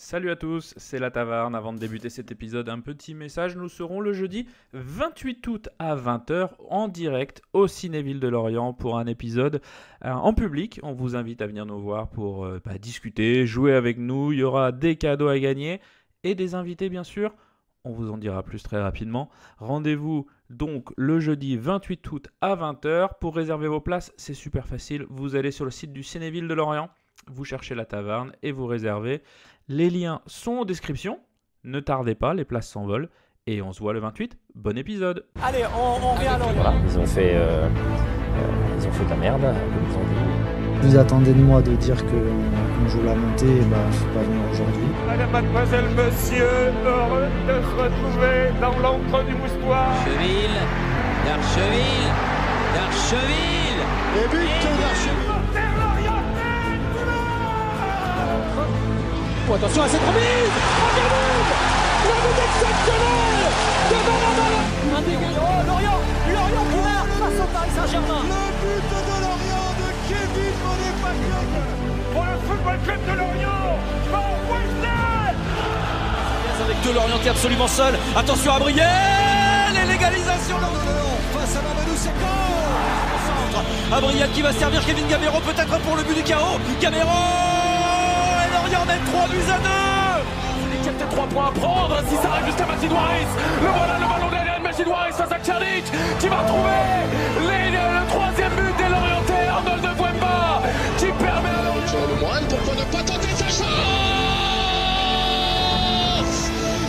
Salut à tous, c'est la Taverne. Avant de débuter cet épisode, un petit message. Nous serons le jeudi 28 août à 20h en direct au Cinéville de Lorient pour un épisode en public. On vous invite à venir nous voir pour discuter, jouer avec nous. Il y aura des cadeaux à gagner et des invités bien sûr. On vous en dira plus très rapidement. Rendez-vous donc le jeudi 28 août à 20h. Pour réserver vos places, c'est super facile. Vous allez sur le site du Cinéville de Lorient, vous cherchez la Taverne et vous réservez. Les liens sont en description. Ne tardez pas, les places s'envolent. Et on se voit le 28. Bon épisode. Allez, on revient à Lorient. Voilà, ils ont fait de la merde, comme ils ont dit. Vous attendez de moi de dire qu'on joue la montée, bah faut pas venir aujourd'hui. Madame, mademoiselle, monsieur, heureux de se retrouver dans l'encre du moustoir. D'Archeville. Et but d'Archeville. Oh, attention à cette remise. La but exceptionnelle de Benamala. Un dégât. Oh, Lorient qui marque face au Paris Saint-Germain. Le but de Lorient de Kevin Monet-Paquet. Pour le football club de Lorient, Van Wesley. Avec deux Lorientais absolument seuls. Attention à Brielle. Et l'égalisation de Lorient face à Mamadou Sakho. Abriel qui va servir Kevin Gamero peut-être pour le but du chaos. Gamero. Lorient mène 3 buts à 2. Il y a peut-être 3 points à prendre si ça arrive jusqu'à Macidouaris. Le voilà, le ballon derrière Macidouaris face à Tchernic qui va retrouver le troisième but des Lorientais, Arnold de Bouemba qui permet à Lorient. Le Moine, pourquoi ne pas tenter sa chance?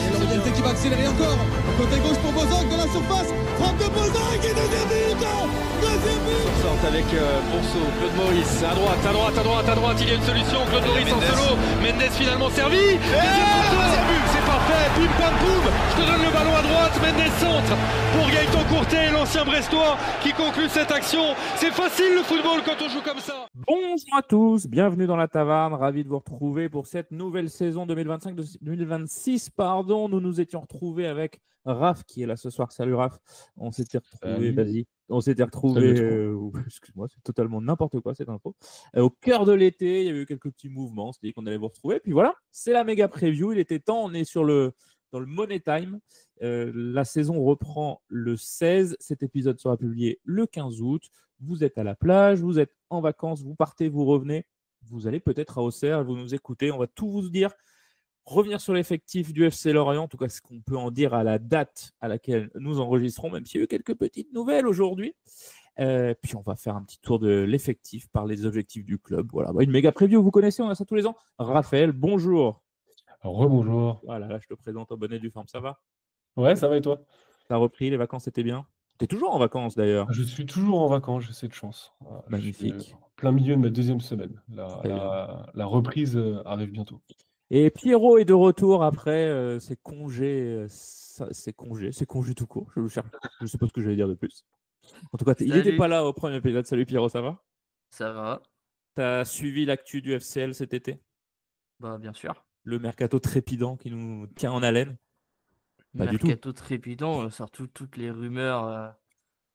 Et Lorientais qui va accélérer encore. Côté gauche pour Bozok dans la surface. Frappe de Bozok et deuxième but. Deuxième but. Sorte avec Bonso, Claude Maurice, à droite, il y a une solution, Claude Maurice en solo, Mendes finalement servi, deuxième but, c'est parfait, pim pam poum, je te donne le ballon à droite, Mendes centre, pour Gaëtan Courtet, l'ancien Brestois, qui conclut cette action, c'est facile le football quand on joue comme ça. Bonjour à tous, bienvenue dans la Taverne, ravi de vous retrouver pour cette nouvelle saison 2025-2026. Nous nous étions retrouvés avec Raph qui est là ce soir. Salut Raph, on s'était retrouvés, vas-y. On s'était retrouvés, excuse-moi, c'est totalement n'importe quoi cette info. Au cœur de l'été, il y avait eu quelques petits mouvements, on s'est dit qu'on allait vous retrouver. Puis voilà, c'est la méga preview, il était temps, on est dans le Money Time. La saison reprend le 16, cet épisode sera publié le 15 août. Vous êtes à la plage, vous êtes en vacances, vous partez, vous revenez, vous allez peut-être à Auxerre, vous nous écoutez, on va tout vous dire. Revenir sur l'effectif du FC Lorient, en tout cas ce qu'on peut en dire à la date à laquelle nous enregistrons, même s'il y a eu quelques petites nouvelles aujourd'hui. Puis on va faire un petit tour de l'effectif par les objectifs du club. Voilà, une méga preview, vous connaissez, on a ça tous les ans. Raphaël, bonjour. Rebonjour. Voilà, là je te présente en bonne et due forme, ça va? Ouais, ça va et toi? T'as repris, les vacances étaient bien? T'es toujours en vacances d'ailleurs? Je suis toujours en vacances, j'ai cette chance. Magnifique. Je suis plein milieu de ma deuxième semaine. La reprise arrive bientôt. Et Pierrot est de retour après ses congés, ses congés tout court. Je ne sais pas ce que je vais dire de plus. En tout cas, il n'était pas là au premier épisode. Salut Pierrot, ça va? Ça va. T'as suivi l'actu du FCL cet été? Bah bien sûr. Le mercato trépidant qui nous tient en haleine? Pas du tout. Mercato trépidant, surtout toutes les rumeurs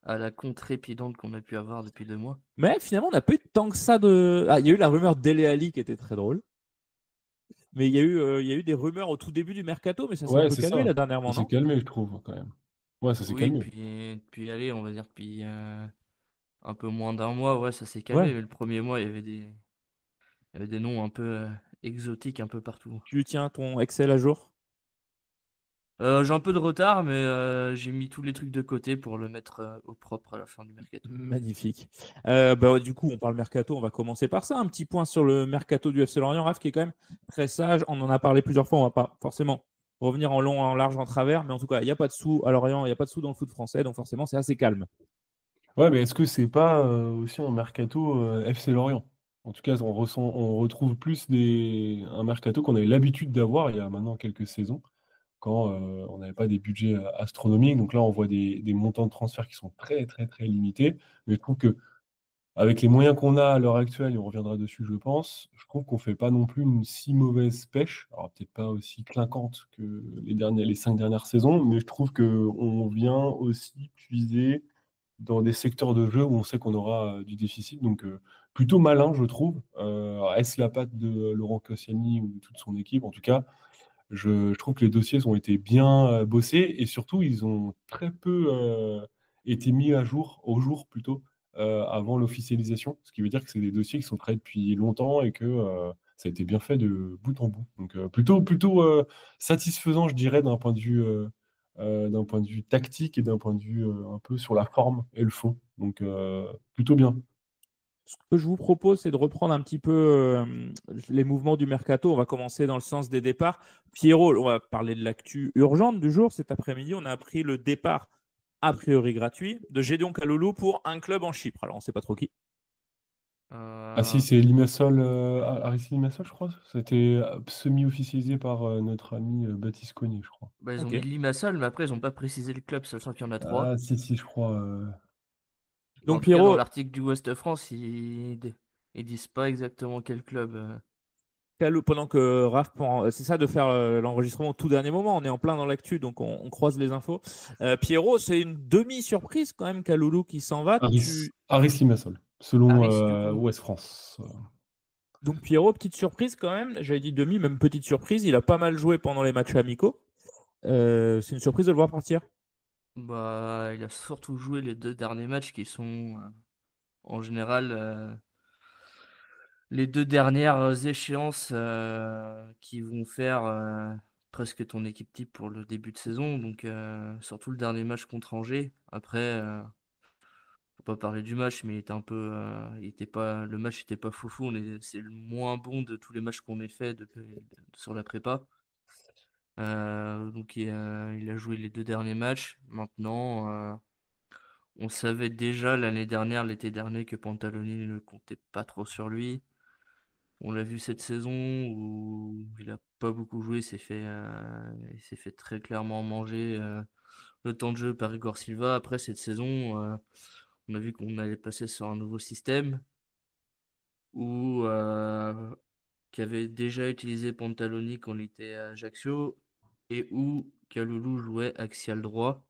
à la con trépidante qu'on a pu avoir depuis 2 mois. Mais finalement, on n'a pas eu tant que ça de... Ah, il y a eu la rumeur Dele Alli qui était très drôle. Mais il y a eu des rumeurs au tout début du mercato, mais ça s'est un peu calmé là dernièrement, ça non? s'est calmé, je trouve, quand même. Ouais, ça s'est calmé. Puis allez, on va dire depuis un peu moins d'un mois, ouais, ça s'est calmé. Ouais. Mais le premier mois, il y avait des noms un peu exotiques un peu partout. Tu tiens ton Excel à jour? J'ai un peu de retard, mais j'ai mis tous les trucs de côté pour le mettre au propre à la fin du mercato. Magnifique. Du coup, on parle mercato, on va commencer par ça. Un petit point sur le mercato du FC Lorient, Raph, qui est quand même très sage. On en a parlé plusieurs fois, on ne va pas forcément revenir en long, en large, en travers, mais en tout cas, il n'y a pas de sous à Lorient, il n'y a pas de sous dans le foot français, donc forcément, c'est assez calme. Ouais, mais est-ce que c'est pas aussi un mercato FC Lorient? En tout cas, on retrouve plus un mercato qu'on avait l'habitude d'avoir il y a maintenant quelques saisons, quand on n'avait pas des budgets astronomiques. Donc là, on voit des montants de transfert qui sont très, très, très limités. Mais je trouve qu'avec les moyens qu'on a à l'heure actuelle, et on reviendra dessus, je pense, je trouve qu'on ne fait pas non plus une si mauvaise pêche. Alors, peut-être pas aussi clinquante que les 5 dernières saisons, mais je trouve qu'on vient aussi puiser dans des secteurs de jeu où on sait qu'on aura du déficit. Donc, plutôt malin, je trouve. Est-ce la patte de Laurent Koscielny ou de toute son équipe? En tout cas, je trouve que les dossiers ont été bien bossés et surtout, ils ont très peu été mis au jour plutôt, avant l'officialisation. Ce qui veut dire que c'est des dossiers qui sont prêts depuis longtemps et que ça a été bien fait de bout en bout. Donc plutôt satisfaisant, je dirais, d'un point de vue tactique et d'un point de vue un peu sur la forme et le fond. Donc plutôt bien. Ce que je vous propose, c'est de reprendre un petit peu les mouvements du mercato. On va commencer dans le sens des départs. Pierrot, on va parler de l'actu urgente du jour. Cet après-midi, on a appris le départ, a priori gratuit, de Gédéon Kaloulou pour un club en Chypre. Alors, on ne sait pas trop qui. Ah si, c'est Limassol, Aris Limassol, je crois. C'était semi-officialisé par notre ami Baptiste Cognier, je crois. Bah, ils ont Ok. mis Limassol, mais après, ils n'ont pas précisé le club, sachant qu'il y en a 3. Ah si, je crois. En Donc, tout cas, dans Pierrot, l'article du Ouest France, ils disent pas exactement quel club. pendant que Raph prend, c'est ça de faire l'enregistrement au tout dernier moment. On est en plein dans l'actu, donc on croise les infos. Pierrot, c'est une demi-surprise quand même, Kaloulou qui s'en va. Aris Limassol, selon Aris, du coup. Ouest France. Donc Pierrot, petite surprise quand même. J'avais dit demi, même petite surprise. Il a pas mal joué pendant les matchs amicaux. C'est une surprise de le voir partir. Bah, il a surtout joué les 2 derniers matchs qui sont en général les 2 dernières échéances qui vont faire presque ton équipe type pour le début de saison. Donc surtout le dernier match contre Angers. Après, faut pas parler du match, mais il était un peu, le match n'était pas foufou. C'est le moins bon de tous les matchs qu'on ait fait sur la prépa. Donc il a joué les 2 derniers matchs. Maintenant, on savait déjà l'été dernier, que Pantaloni ne comptait pas trop sur lui. On l'a vu cette saison où il a pas beaucoup joué, il s'est fait très clairement manger le temps de jeu par Igor Silva. Après cette saison, on a vu qu'on allait passer sur un nouveau système où qui avait déjà utilisé Pantaloni quand il était à Ajaccio et où Kaloulou jouait axial droit.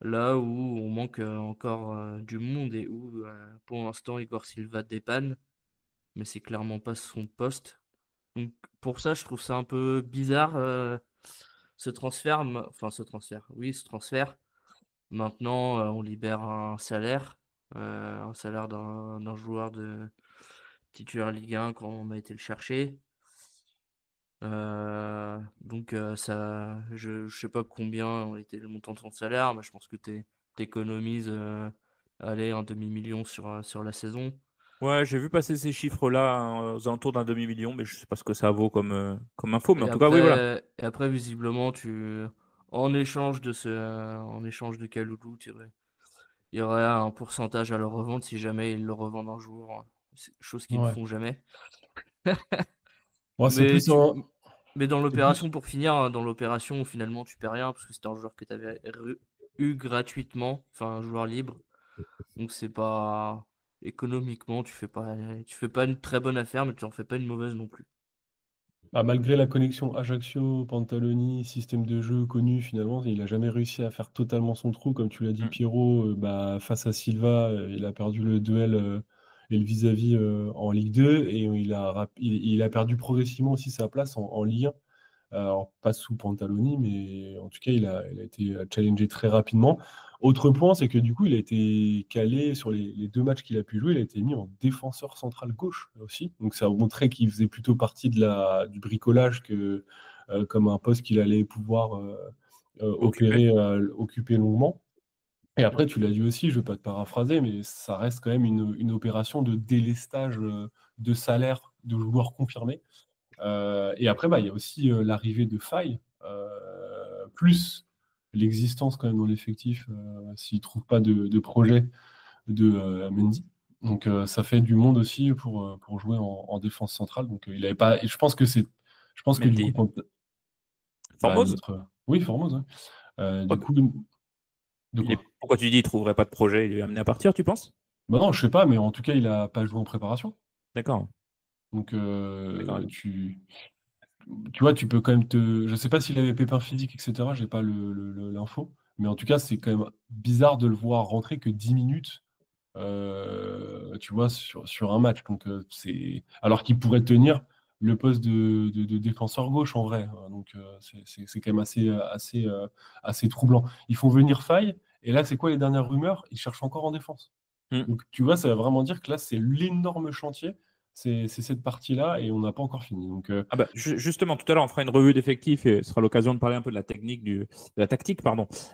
Là où on manque encore du monde et où pour l'instant Igor Silva dépanne, mais c'est clairement pas son poste. Donc pour ça, je trouve ça un peu bizarre ce transfert. Ce transfert. Maintenant, on libère un salaire d'un joueur de titulaire Ligue 1 quand on a été le chercher. Donc je sais pas combien était le montant de son salaire, mais je pense que tu économises allez, un demi-million sur la saison. Ouais, j'ai vu passer ces chiffres-là aux alentours d'un demi-million, mais je sais pas ce que ça vaut comme info. Mais en tout cas, oui, voilà. Et après, visiblement, en échange de Kaloulou, il y aurait un pourcentage à le revendre si jamais ils le revendent un jour. Chose qu'ils ne Ouais. font jamais. Ouais, c'est Mais, plus un. mais dans c'est l'opération, plus- pour finir, dans l'opération, finalement, tu perds rien parce que c'était un joueur que tu avais eu gratuitement, enfin un joueur libre. Donc c'est pas économiquement, tu fais pas une très bonne affaire, mais tu en fais pas une mauvaise non plus. Malgré la connexion Ajaccio, Pantaloni, système de jeu connu, finalement, il n'a jamais réussi à faire totalement son trou. Comme tu l'as dit, Mm. Pierrot, face à Silva, il a perdu le duel et le vis-à-vis en Ligue 2 et il a perdu progressivement aussi sa place en Ligue 1. Alors, pas sous Pantaloni, mais en tout cas, il a été challengé très rapidement. Autre point, c'est que du coup, il a été calé sur les 2 matchs qu'il a pu jouer. Il a été mis en défenseur central gauche aussi. Donc, ça a montré qu'il faisait plutôt partie du bricolage que comme un poste qu'il allait pouvoir occuper longuement. Et après, tu l'as dit aussi, je ne vais pas te paraphraser, mais ça reste quand même une opération de délestage de salaire de joueurs confirmés. Et après, il y a aussi l'arrivée de Faye, plus l'existence quand même dans l'effectif, s'il ne trouve pas de projet de Mendy. Donc ça fait du monde aussi pour jouer en défense centrale. Donc il avait pas. Et je pense que du Mendy. coup, Formose oui, Formose. Ouais. Du coup, de quoi? Pourquoi tu dis qu'il ne trouverait pas de projet? Il est amené à partir, tu penses? Bah non, je sais pas, mais en tout cas, il n'a pas joué en préparation. D'accord. Donc D'accord. tu vois, tu peux quand même Je sais pas s'il avait pépin physique, etc. J'ai pas l'info. Mais en tout cas, c'est quand même bizarre de le voir rentrer que 10 minutes tu vois, sur un match. Donc, alors qu'il pourrait tenir le poste de défenseur gauche en vrai. Donc, c'est quand même assez troublant. Ils font venir Faye, et là, c'est quoi les dernières rumeurs? Ils cherchent encore en défense. Donc, tu vois, ça va vraiment dire que là, c'est l'énorme chantier. C'est cette partie-là, et on n'a pas encore fini. Donc, Justement, tout à l'heure, on fera une revue d'effectifs et ce sera l'occasion de parler un peu de la technique, de la tactique,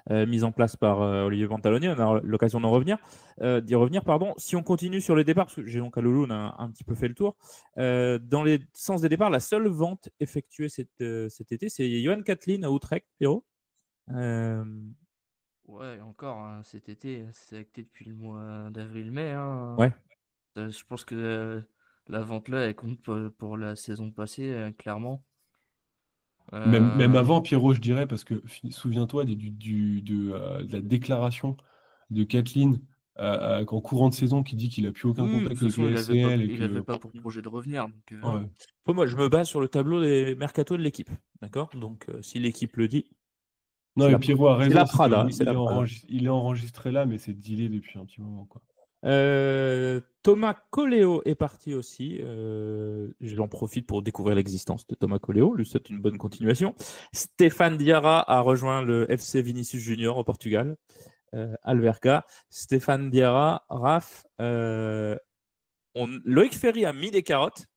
mise en place par Olivier Pantaloni. On aura l'occasion d'y revenir. Si on continue sur les départs, parce que Géant Kaloulou, on a un petit peu fait le tour. Dans les sens des départs, la seule vente effectuée cet été, c'est Johan Kathleen à Utrecht, Pierrot. Ouais, encore, hein, cet été, c'est acté depuis le mois d'avril-mai. Hein. Ouais. Je pense que la vente là, elle compte pour la saison passée, clairement. Même avant, Pierrot, je dirais, parce que souviens-toi de la déclaration de Kathleen en courant de saison qui dit qu'il n'a plus aucun Oui, de contact toute avec façon, le SCL. il n'avait pas pour projet de revenir. Donc, Ouais. Moi, je me base sur le tableau des mercato de l'équipe. D'accord. Donc, si l'équipe le dit. Non, et Pierrot a raison. la Prada. Il est enregistré là, mais c'est dealé depuis un petit moment, quoi. Thomas Coléo est parti aussi. J'en profite pour découvrir l'existence de Thomas Coléo. Lui souhaite une bonne continuation. Stéphane Diarra a rejoint le FC Vinicius Junior au Portugal. Alverca. Stéphane Diarra, Raph. Loïc Ferry a mis des carottes.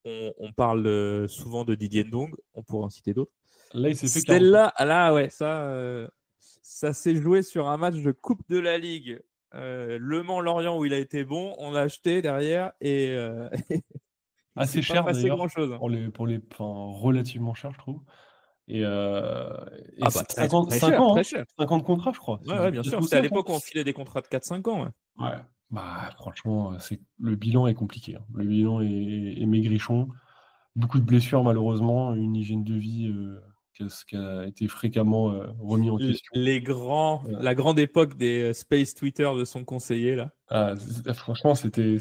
On parle souvent de Didier Ndong. On pourrait en citer d'autres. Là, il s'est fait celle-là, là, ouais, ça s'est joué sur un match de Coupe de la Ligue. Le Mans-Lorient où il a été bon, on l'a acheté derrière et assez cher d'ailleurs grand-chose. pour les relativement cher, je trouve. Et 50 de contrats, je crois. Ouais, bien sûr. C'était à l'époque où on filait des contrats de 4-5 ans. Ouais. Bah, franchement, le bilan est compliqué. Hein. Le bilan est maigrichon. Beaucoup de blessures, malheureusement. Une hygiène de vie qui a été fréquemment remis en question. La grande époque des space Twitter de son conseiller, là. Franchement, c'était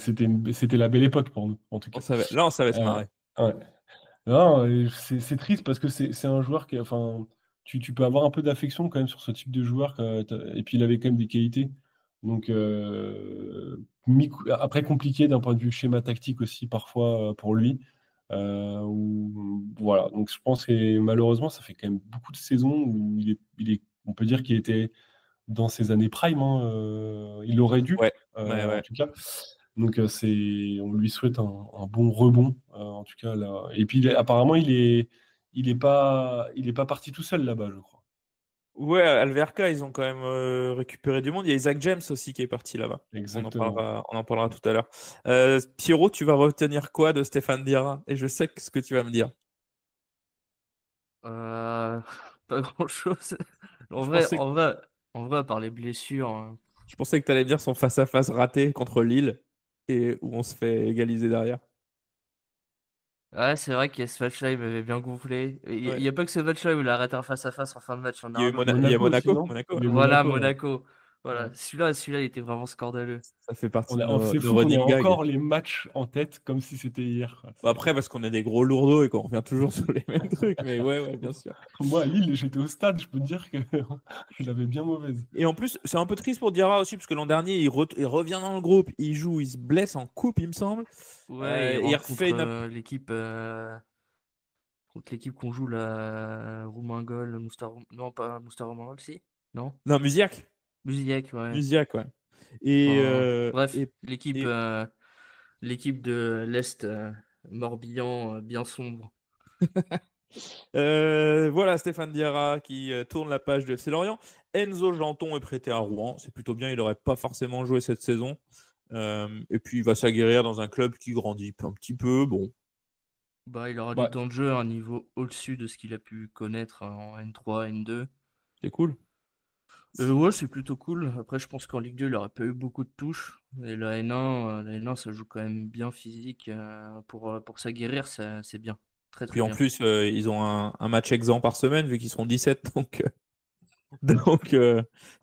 la belle époque pour nous, en tout cas. On savait se marrer. Ouais. Non, c'est triste parce que c'est un joueur qui, enfin, tu peux avoir un peu d'affection quand même sur ce type de joueur, et puis il avait quand même des qualités. Donc, après compliqué d'un point de vue schéma tactique aussi parfois pour lui. Voilà, donc je pense que malheureusement, ça fait quand même beaucoup de saisons où on peut dire qu'il était dans ses années prime. Hein, il aurait dû, en tout cas. Donc, on lui souhaite un bon rebond, en tout cas. Là. Et puis, apparemment, il est pas parti tout seul là-bas, je crois. Ouais, Alverca, ils ont quand même récupéré du monde. Il y a Isaac James aussi qui est parti là-bas. Exactement. On en parlera tout à l'heure. Pierrot, tu vas retenir quoi de Stéphane Diarra? Et je sais ce que tu vas me dire. Pas grand-chose. En vrai, par les blessures. Hein. Je pensais que tu allais me dire son face-à-face raté contre Lille et où on se fait égaliser derrière. Ouais, c'est vrai qu'il y a ce match-là, il m'avait bien gonflé. Il n'y a pas que ce match-là où il a arrêté un face-à-face en fin de match. Il y a Monaco. Voilà, Monaco. Voilà, celui-là, il était vraiment scandaleux. Ça fait partie c'est fou qu'on ait encore les matchs en tête comme si c'était hier. Après, parce qu'on est des gros lourdeaux et qu'on revient toujours sur les mêmes trucs. Mais ouais, bien sûr. Moi, à Lille, j'étais au stade, je peux te dire que je l'avais bien mauvaise. Et en plus, c'est un peu triste pour Diarra aussi, parce que l'an dernier, il revient dans le groupe, il joue, il se blesse en coupe, il me semble. Ouais, il refait l'équipe. Contre l'équipe qu'on joue, la Roumangol, non, pas Moustaromangol, si? Non, Musiac, ouais. Musiac, ouais. Et bref, l'équipe de l'Est Morbihan, bien sombre. Voilà Stéphane Diarra qui tourne la page de FC Lorient. Enzo Janton est prêté à Rouen. C'est plutôt bien, il n'aurait pas forcément joué cette saison. Et puis il va s'aguerrir dans un club qui grandit un petit peu. Bon. Il aura du temps de jeu à un niveau au-dessus de ce qu'il a pu connaître en N3, N2. C'est cool. Ouais, c'est plutôt cool. Après, je pense qu'en Ligue 2, il n'aurait pas eu beaucoup de touches. Et la N1, ça joue quand même bien physique. Pour s'aguerrir, c'est bien. Très, très puis en bien. plus, ils ont un match exempt par semaine, vu qu'ils seront 17. Donc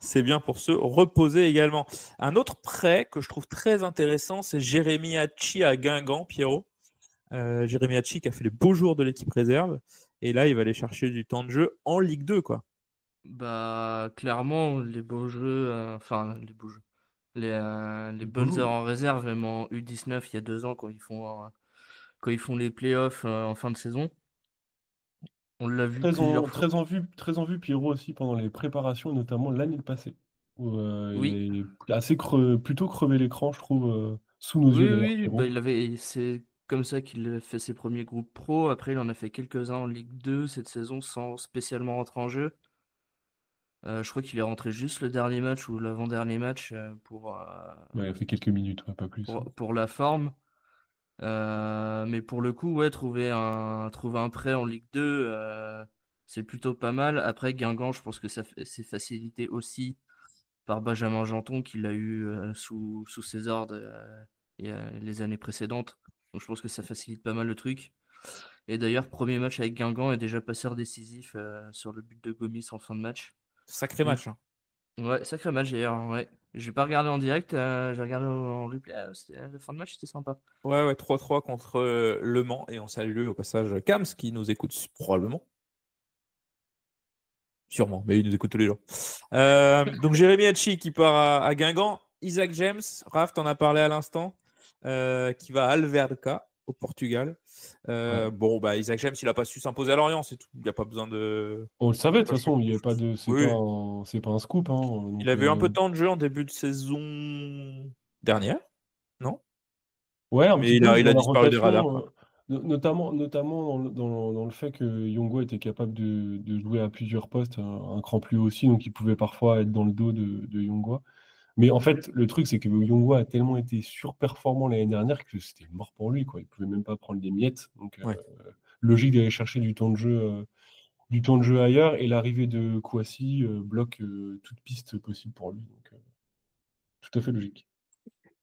c'est bien pour se reposer également. Un autre prêt que je trouve très intéressant, c'est Jérémy Hachi à Guingamp, Pierrot. Jérémy Hachi qui a fait les beaux jours de l'équipe réserve. Et là, il va aller chercher du temps de jeu en Ligue 2, quoi. Clairement, les beaux jeux, les beaux jeux. les bonnes heures en réserve, même en U19 il y a 2 ans quand ils font les playoffs en fin de saison. On l'a vu plusieurs fois. Très en vue, Pierrot aussi pendant les préparations, notamment l'année passée, où Oui, il est plutôt crevé l'écran, je trouve, sous nos yeux oui, d'ailleurs, oui, bah, Pierrot. c'est comme ça qu'il a fait ses premiers groupes pro. Après, il en a fait quelques-uns en Ligue 2 cette saison sans spécialement rentrer en jeu. Je crois qu'il est rentré juste le dernier match ou l'avant-dernier match Ouais, il a fait quelques minutes, ouais, pas plus. pour la forme. Mais pour le coup, ouais, trouver un prêt en Ligue 2, c'est plutôt pas mal. Après, Guingamp, je pense que c'est facilité aussi par Benjamin Janton, qui l'a eu sous ses ordres les années précédentes. Donc je pense que ça facilite pas mal le truc. Et d'ailleurs, premier match avec Guingamp est déjà passeur décisif sur le but de Gomis en fin de match. Sacré Donc, match. Hein. ouais, sacré match d'ailleurs. Ouais. J'ai pas regardé en direct, j'ai regardé en replay. La fin de match, c'était sympa. Ouais, 3-3 contre Le Mans. Et on salue au passage Kams qui nous écoute probablement. Sûrement, mais il nous écoute tous les jours. Donc Jérémy Hachi qui part à Guingamp. Isaac James, Raph t'en a parlé à l'instant, qui va à Alverca au Portugal. Ouais. Bon, bah Isaac James, il n'a pas su s'imposer à Lorient, c'est tout. Il n'y a pas besoin de. On le savait, de toute façon, il y a pas de, Oui. c'est pas un scoop, hein, donc, Il avait eu un peu de temps de jeu en début de saison dernière, non? ouais, un Mais petit il peu a dans la disparu des radars. rotation, notamment dans le fait que Yongo était capable de jouer à plusieurs postes, un cran plus haut aussi, donc il pouvait parfois être dans le dos de Yongo. Mais en fait, le truc, c'est que Yongo a tellement été surperformant l'année dernière que c'était mort pour lui, quoi. Il pouvait même pas prendre des miettes. Donc, Ouais. logique d'aller chercher du temps de jeu ailleurs. Et l'arrivée de Kouassi bloque toute piste possible pour lui. Donc, tout à fait logique.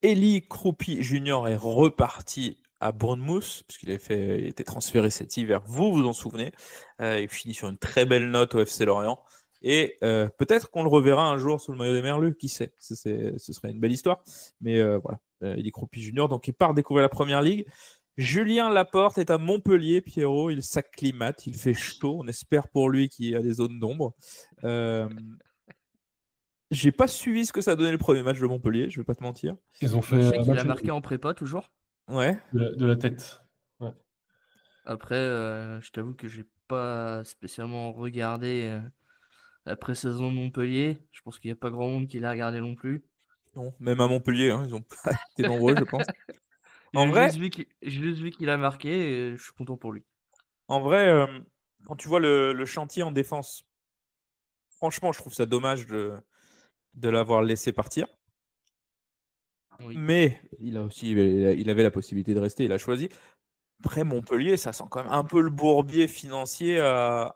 Eli Kroupi Junior est reparti à Bournemouth, puisqu'il il était transféré cet hiver, vous vous en souvenez. Il finit sur une très belle note au FC Lorient. Et peut-être qu'on le reverra un jour sous le maillot des Merlus, qui sait. Ce serait une belle histoire. Mais voilà, Eli Kroupi Junior, donc il part découvrir la Première Ligue. Julien Laporte est à Montpellier, Pierrot. Il s'acclimate, il fait chaud. On espère pour lui qu'il y a des zones d'ombre. J'ai pas suivi ce que ça a donné le premier match de Montpellier, je vais pas te mentir. Ils ont Je fait sais un qu'il a match marqué en prépa toujours. Ouais. de la tête. Ouais. Après, je t'avoue que j'ai pas spécialement regardé la pré-saison de Montpellier. Je pense qu'il n'y a pas grand monde qui l'a regardé non plus. Non, même à Montpellier, hein, ils ont pas été nombreux, je pense. En J'ai vrai, juste vu qu'il a marqué et je suis content pour lui. quand tu vois le chantier en défense, franchement, je trouve ça dommage de l'avoir laissé partir. Oui. Mais il avait la possibilité de rester, il a choisi. Après, Montpellier, ça sent quand même un peu le bourbier financier à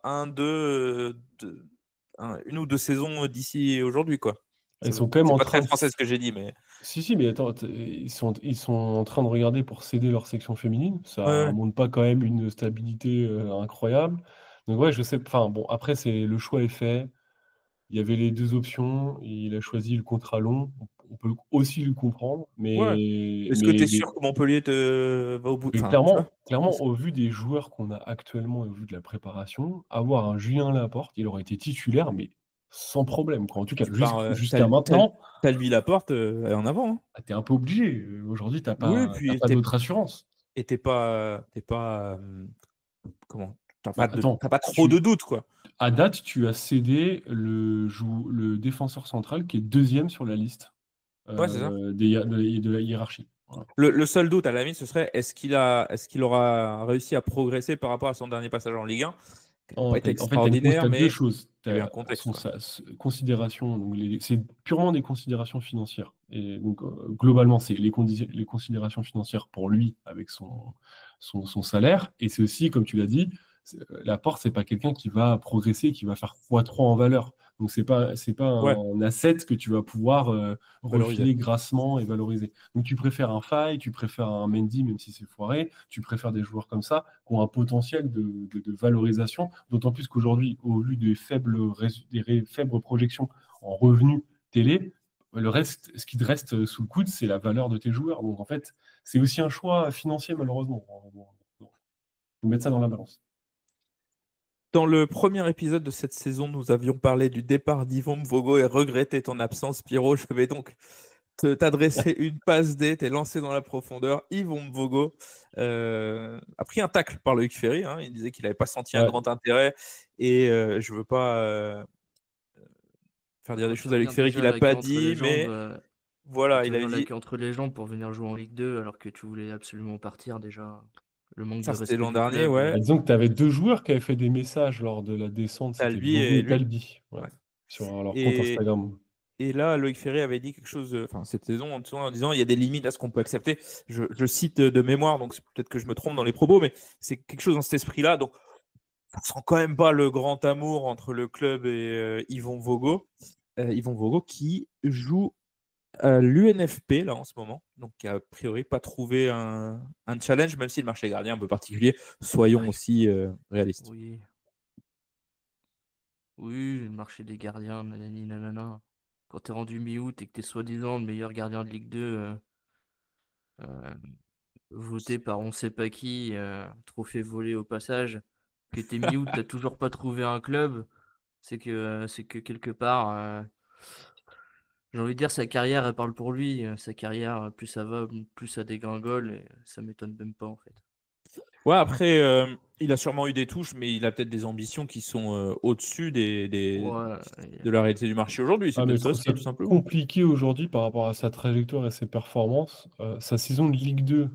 une ou deux saisons d'ici aujourd'hui, quoi. Ils sont quand même C'est en pas train très de... français ce que j'ai dit, mais Si, mais attends, ils sont en train de regarder pour céder leur section féminine. Ça ouais. montre pas quand même une stabilité incroyable. Donc ouais, je sais. Enfin bon, après le choix est fait. Il y avait les deux options. Il a choisi le contrat long. On peut aussi le comprendre, Ouais. Est-ce que tu es sûr que Montpellier va au bout? mais Enfin, tu vois, clairement, au vu des joueurs qu'on a actuellement et au vu de la préparation, avoir un Julien Laporte, il aurait été titulaire, mais sans problème, quoi. En tout cas, tu pars, jusqu'à maintenant, Talvi Laporte en avant. Hein. tu es un peu obligé. Aujourd'hui, tu n'as Oui, pas, puis d'autre assurance. et t'es pas comment? T'as Bah, pas trop de doutes, quoi. À date, tu as cédé le défenseur central qui est deuxième sur la liste Ouais, c'est ça. de la hiérarchie. Voilà. Le seul doute à la limite, ce serait est-ce qu'il aura réussi à progresser par rapport à son dernier passage en Ligue 1, qui n'a pas été En fait, tu extraordinaire, as deux mais choses. il y avait un contexte. Considération, donc c'est purement des considérations financières. Et donc, globalement, c'est les considérations financières pour lui avec son salaire. Et c'est aussi, comme tu l'as dit, Laporte, c'est pas quelqu'un qui va progresser, qui va faire x3 en valeur. Donc, c'est pas un asset que tu vas pouvoir refiler grassement et valoriser. Donc, tu préfères un Faye, tu préfères un Mendy, même si c'est foiré, tu préfères des joueurs comme ça qui ont un potentiel de valorisation, d'autant plus qu'aujourd'hui, au vu des faibles projections en revenus télé, ce qui te reste sous le coude, c'est la valeur de tes joueurs. Donc, en fait, c'est aussi un choix financier, malheureusement. Il faut mettre ça dans la balance. Dans le premier épisode de cette saison, nous avions parlé du départ d'Yvon Mvogo et regretté ton absence, Pierrot. Je vais donc t'adresser une passe D, t'es lancé dans la profondeur. Yvon Mvogo a pris un tacle par Loïc Ferry. Hein. Il disait qu'il n'avait pas senti un grand intérêt. Et je ne veux pas faire dire des choses à Loïc Ferry qu'il n'a pas dit, mais voilà, il avait dit. Entre les jambes pour venir jouer en Ligue 2 alors que tu voulais absolument partir déjà. Le manque Ça, de c'était respect l'an du dernier, club. ouais. Disons que tu avais 2 joueurs qui avaient fait des messages lors de la descente. Talbi et Talbi. Ouais. Sur leur compte Instagram. Et là, Loïc Ferry avait dit quelque chose, cette saison, en disant il y a des limites à ce qu'on peut accepter. Je cite de mémoire, donc peut-être que je me trompe dans les propos, mais c'est quelque chose dans cet esprit-là. Donc, ça ne sent quand même pas le grand amour entre le club et Yvon Mvogo. Yvon Mvogo qui joue à l'UNFP là en ce moment, donc qui a priori pas trouvé un challenge, même si le marché gardien est un peu particulier. Soyons aussi réalistes. Oui, le marché des gardiens, nanani, nanana. Quand tu es rendu mi-août et que tu es soi-disant le meilleur gardien de Ligue 2, voté par on sait pas qui, trophée volé au passage, que tu es mi-août, tu n'as toujours pas trouvé un club, c'est que quelque part, j'ai envie de dire, sa carrière, elle parle pour lui. Sa carrière, plus ça va, plus ça dégringole, et ça m'étonne même pas en fait. Ouais, après, il a sûrement eu des touches, mais il a peut-être des ambitions qui sont au-dessus de la réalité du marché aujourd'hui. C'est peut-être ça, tout simplement. Compliqué aujourd'hui par rapport à sa trajectoire et ses performances. Sa saison de Ligue 2,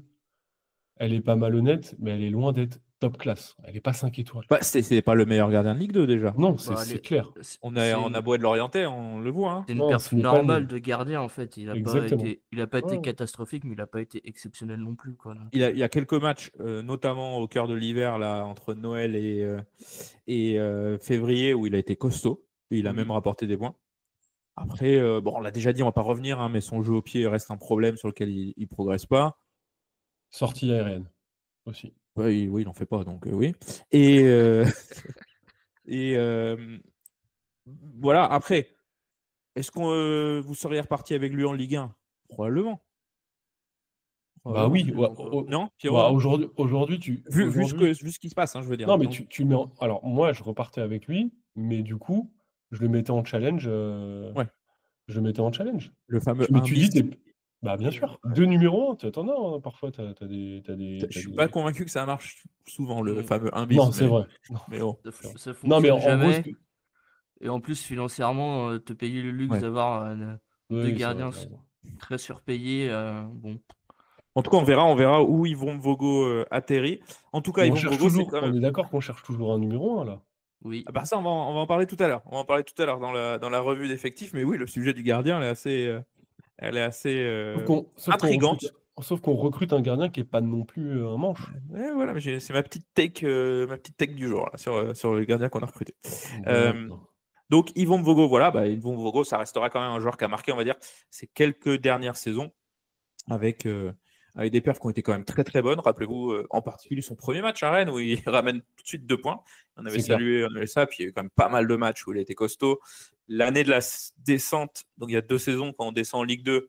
elle est pas malhonnête, mais elle est loin d'être top classe. Elle n'est pas 5 étoiles. Bah, c'est pas le meilleur gardien de Ligue 2 déjà. Non, c'est clair. On a beau être l'orienter, on le voit. Hein. C'est une perf normale de gardien en fait. Il n'a pas été catastrophique, mais il n'a pas été exceptionnel non plus. Quoi, donc. Il y a quelques matchs, notamment au cœur de l'hiver, là, entre Noël et février, où il a été costaud. Il a même rapporté des points. Après, on l'a déjà dit, on va pas revenir, hein, mais son jeu au pied reste un problème sur lequel il ne progresse pas. Sortie aérienne aussi. Oui, il n'en fait pas, donc oui. Et voilà, après, est-ce que vous seriez reparti avec lui en Ligue 1 ? Probablement. Bah oui. Non, Pierrot, aujourd'hui, tu. Vu ce qui se passe, hein, je veux dire. Non, mais tu mets. Alors, moi, je repartais avec lui, mais du coup, je le mettais en challenge. Ouais. Je le mettais en challenge. Le fameux. Mais tu dis, bah bien sûr. 2 numéros 1, tu attends, hein, parfois, tu as des. Je suis pas convaincu que ça marche souvent, le fameux 1 bis. Non, c'est vrai. Mais bon. Ça fonctionne non, mais jamais. Et en plus, financièrement, te payer le luxe d'avoir deux gardiens très surpayés. Bon. En tout cas, on verra où Yvon Mvogo atterrit. En tout cas, Yvon Mvogo, on est d'accord qu'on cherche toujours un numéro 1 là. Oui. Ah bah ça, on va en parler tout à l'heure. On va en parler tout à l'heure dans la revue d'effectifs. Mais oui, le sujet du gardien, elle est assez intrigante. Sauf qu'on recrute un gardien qui n'est pas non plus un manche. Ouais, voilà, mais c'est ma petite take du jour là, sur le gardien qu'on a recruté. Donc Yvon Mvogo, voilà, Yvon Mvogo, ça restera quand même un joueur qui a marqué, on va dire, ces quelques dernières saisons avec des perfs qui ont été quand même très très bonnes. Rappelez-vous en particulier son premier match à Rennes où il ramène tout de suite 2 points. On avait salué ça, puis il y a eu quand même pas mal de matchs où il a été costaud. L'année de la descente, donc il y a 2 saisons quand on descend en Ligue 2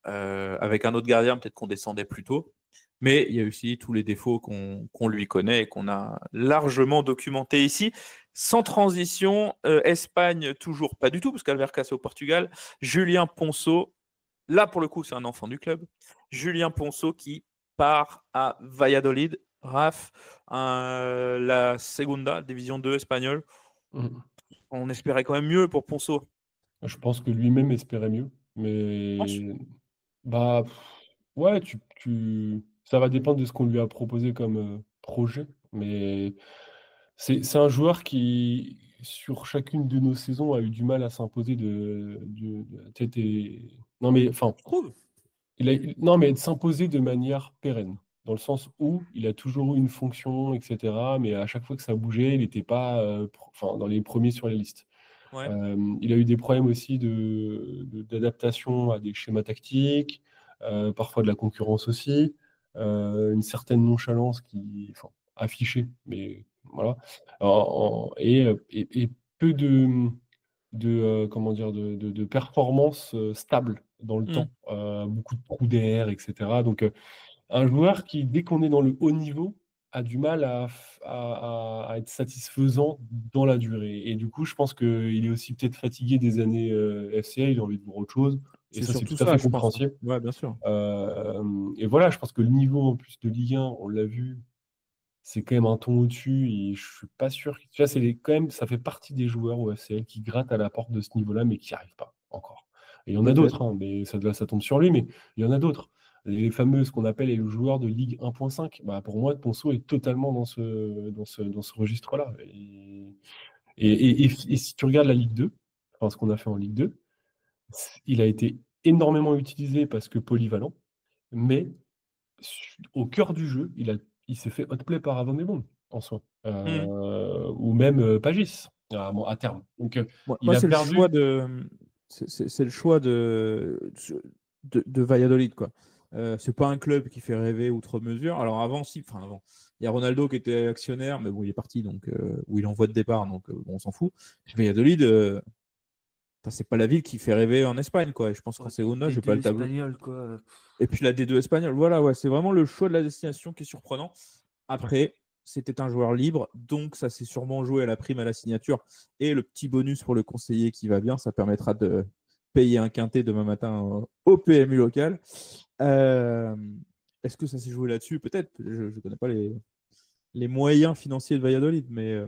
avec un autre gardien, peut-être qu'on descendait plus tôt. Mais il y a aussi tous les défauts qu'on lui connaît et qu'on a largement documentés ici. Sans transition, Espagne, toujours pas du tout, parce qu'Alvercas au Portugal. Julien Ponceau, là pour le coup, c'est un enfant du club. Julien Ponceau qui part à Valladolid. Raph, la Segunda, division 2 espagnole. On espérait quand même mieux pour Ponceau. Je pense que lui-même espérait mieux. Mais ouais, ça va dépendre de ce qu'on lui a proposé comme projet. Mais c'est un joueur qui, sur chacune de nos saisons, a eu du mal à s'imposer non, mais enfin, non, mais de s'imposer de manière pérenne. Dans le sens où il a toujours eu une fonction, etc. Mais à chaque fois que ça bougeait, il n'était pas dans les premiers sur les listes. Ouais. Il a eu des problèmes aussi d'adaptation à des schémas tactiques, parfois de la concurrence aussi, une certaine nonchalance affichée, mais voilà. Et peu de performances stables dans le temps, beaucoup de trous d'air, etc. Donc, un joueur qui, dès qu'on est dans le haut niveau, a du mal à être satisfaisant dans la durée. Et du coup, je pense qu'il est aussi peut-être fatigué des années FCA, il a envie de voir autre chose. Et C'est ça, c'est surtout tout à ça, fait je pense. Hein. compréhensible. Ouais, bien sûr. Et voilà, je pense que le niveau en plus de Ligue 1, on l'a vu, c'est quand même un ton au-dessus. Et je suis pas sûr. Tu vois, quand même, ça fait partie des joueurs au FCL qui grattent à la porte de ce niveau-là, mais qui n'y arrivent pas encore. Et il y en a Peut-être. d'autres, hein, mais ça tombe sur lui, mais il y en a d'autres. Les fameux, ce qu'on appelle les joueurs de Ligue 1.5, bah, pour moi, Ponceau est totalement dans ce registre-là. Et si tu regardes la Ligue 2, enfin, ce qu'on a fait en Ligue 2, il a été énormément utilisé parce que polyvalent, mais au cœur du jeu, il s'est fait outplay par Avon et Bond, en soi. Ou même Pagis, à terme. Donc, Moi, il a c'est le perdu. choix c'est le choix de Valladolid, quoi. C'est pas un club qui fait rêver outre mesure. Alors avant, avant, il y a Ronaldo qui était actionnaire, mais bon, il est parti, donc où il envoie de départ, donc bon, on s'en fout. Valladolid, c'est pas la ville qui fait rêver en Espagne, quoi. Et je pense que c'est Ona, j'ai pas le tableau. Espagnol, quoi. Et puis la D2 espagnole, voilà, ouais, c'est vraiment le choix de la destination qui est surprenant. Après, c'était un joueur libre, donc ça s'est sûrement joué à la prime à la signature. Et le petit bonus pour le conseiller qui va bien, ça permettra de payer un quintet demain matin au PMU local. Est-ce que ça s'est joué là-dessus? Peut-être. Je ne connais pas les moyens financiers de Valladolid, mais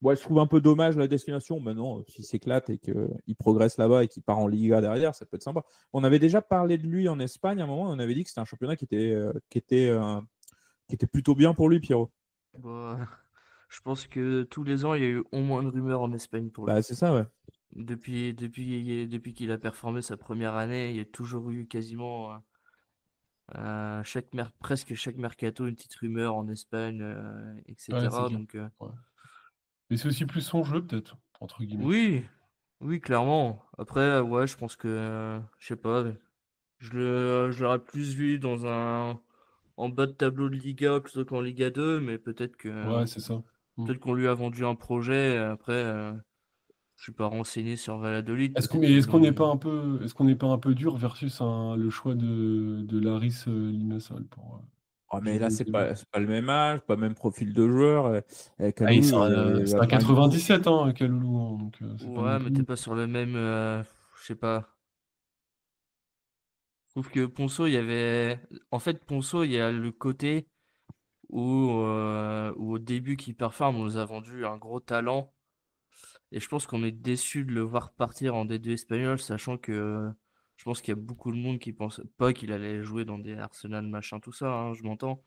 ouais, je trouve un peu dommage la destination. Maintenant, s'il s'éclate et qu'il progresse là-bas et qu'il part en Liga derrière, ça peut être sympa. On avait déjà parlé de lui en Espagne à un moment, on avait dit que c'était un championnat qui était plutôt bien pour lui, Pierrot. Bah, je pense que tous les ans, il y a eu au moins une rumeur en Espagne pour lui. Bah, c'est ça, ouais. Depuis qu'il a performé sa première année, il y a toujours eu quasiment presque chaque mercato une petite rumeur en Espagne, etc. Ouais, c'est clair. Donc, Ouais. Et c'est aussi plus son jeu, peut-être, entre guillemets. oui, clairement. Après, ouais, je pense que, je sais pas, je l'aurais plus vu en bas de tableau de Liga plutôt qu'en Liga 2, mais peut-être Ouais, c'est ça. qu'on lui a vendu un projet. Après, je suis pas renseigné sur Valladolid. Est-ce Peut-être qu'ils qu'on n'est pas ont. un peu dur versus le choix de Laris Limassol pour Mais là, Giovanni Kaloulou. c'est pas le même âge, pas le même profil de joueur. C'est Kaloulou, il un va faire une... 97, hein, Kaloulou, hein, donc c'est pas non Ouais, mais t'es plus. pas sur le même. Je sais pas. Je trouve que Ponceau, il y avait. En fait, Ponceau, il y a le côté où au début qu'il performe, on nous a vendu un gros talent. Et je pense qu'on est déçu de le voir partir en D2 espagnol, sachant que je pense qu'il y a beaucoup de monde qui pense pas qu'il allait jouer dans des Arsenal, machin, tout ça, hein, je m'entends.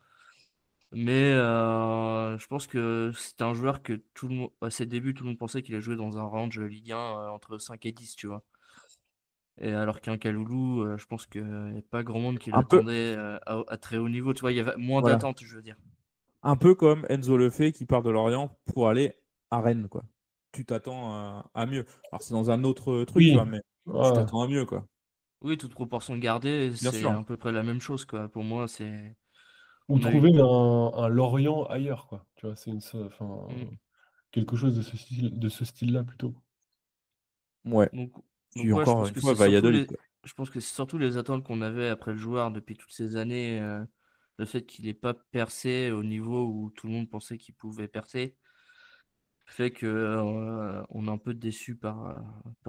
Mais je pense que c'est un joueur que tout le monde, à ses débuts, tout le monde pensait qu'il allait jouer dans un range Ligue 1 entre 5 et 10, tu vois. Et alors qu'un Kaloulou, je pense qu'il n'y a pas grand monde qui Un peu, l'attendait à très haut niveau. Tu vois, il y avait moins voilà. d'attente, je veux dire. Un peu comme Enzo Lefebvre qui part de Lorient pour aller à Rennes, quoi. Tu t'attends à mieux. Alors, c'est dans un autre truc, tu Oui, vois, mais tu ouais. t'attends à mieux, quoi. Oui, toute proportion gardée, Bien c'est sûr. à peu près la même chose, quoi. Pour moi, c'est. Ou On a eu. trouver un Lorient ailleurs, quoi. Tu vois, enfin, Mm. quelque chose de ce style-là plutôt. Ouais. Donc, Puis ouais, encore une fois, Valladolid, quoi. je pense que c'est surtout les attentes qu'on avait après le joueur depuis toutes ces années. Le fait qu'il n'ait pas percé au niveau où tout le monde pensait qu'il pouvait percer fait que on est un peu déçu par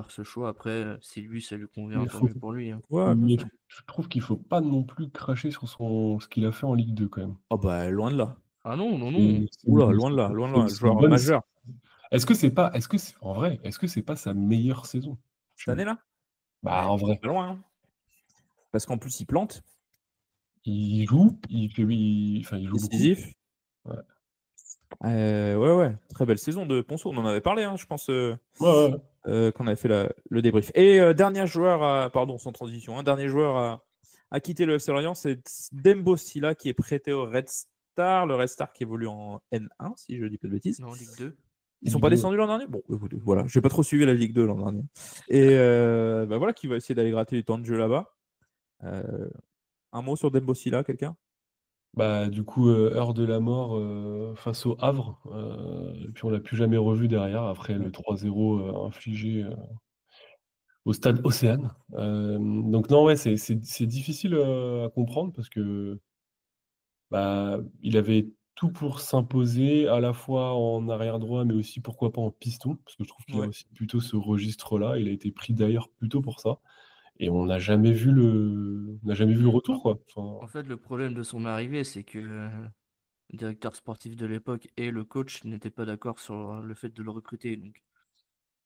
ce choix. Après, si lui, ça lui convient, Mais, tant mieux pour lui, hein. Ouais, bien sûr. je trouve qu'il faut pas non plus cracher sur ce qu'il a fait en Ligue 2 quand même. Oh, bah, loin de là. Ah non, non, non. Oula, loin de là, loin de là. C'est une Joueur bonne- majeur. En vrai, est-ce que c'est pas sa meilleure saison? Cette année-là? Bah, en vrai. Pas loin, hein. Parce qu'en plus, il plante. Il joue, il joue beaucoup. Décisif. Ouais. Ouais. Très belle saison de Ponceau. On en avait parlé, hein, je pense, Ouais. quand on avait fait le débrief. Et dernier joueur, pardon, sans transition, dernier joueur à quitter le FC Lorient, c'est Dembo Silla qui est prêté au Red Star. Le Red Star qui évolue en N1, si je dis pas de bêtises. Non, Ligue 2. Ils sont pas descendus l'an dernier? Bon, écoutez, voilà. J'ai pas trop suivi la Ligue 2 l'an dernier. Et voilà, qui va essayer d'aller gratter du temps de jeu là-bas. Un mot sur Dembo Silla, quelqu'un? Bah, du coup, heure de la mort face au Havre. Et puis on l'a plus jamais revu derrière après le 3-0 infligé au stade Océane. Donc non, ouais, c'est difficile à comprendre parce que bah, il avait tout pour s'imposer à la fois en arrière droit, mais aussi pourquoi pas en piston, parce que je trouve qu'il a Ouais. aussi plutôt ce registre-là. Il a été pris d'ailleurs plutôt pour ça. Et on n'a jamais vu le retour, quoi. En Enfin, fait, le problème de son arrivée, c'est que le directeur sportif de l'époque et le coach n'étaient pas d'accord sur le fait de le recruter. Donc,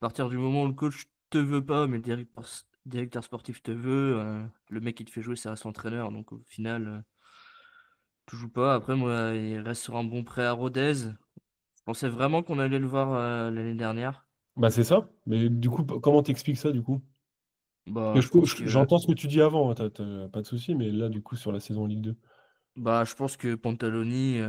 à partir du moment où le coach te veut pas, mais le directeur sportif te veut, le mec qui te fait jouer, ça reste l'entraîneur. Donc, au final, tu joues pas. Après, moi, il reste sur un bon prêt à Rodez. Je pensais vraiment qu'on allait le voir l'année dernière. bah c'est ça. Mais du coup, comment t'expliques ça, du coup? Bah, Parce je que pense que j'entends ce que tu dis avant, hein, t'as pas de souci, mais là, du coup, sur la saison Ligue 2. je pense que Pantaloni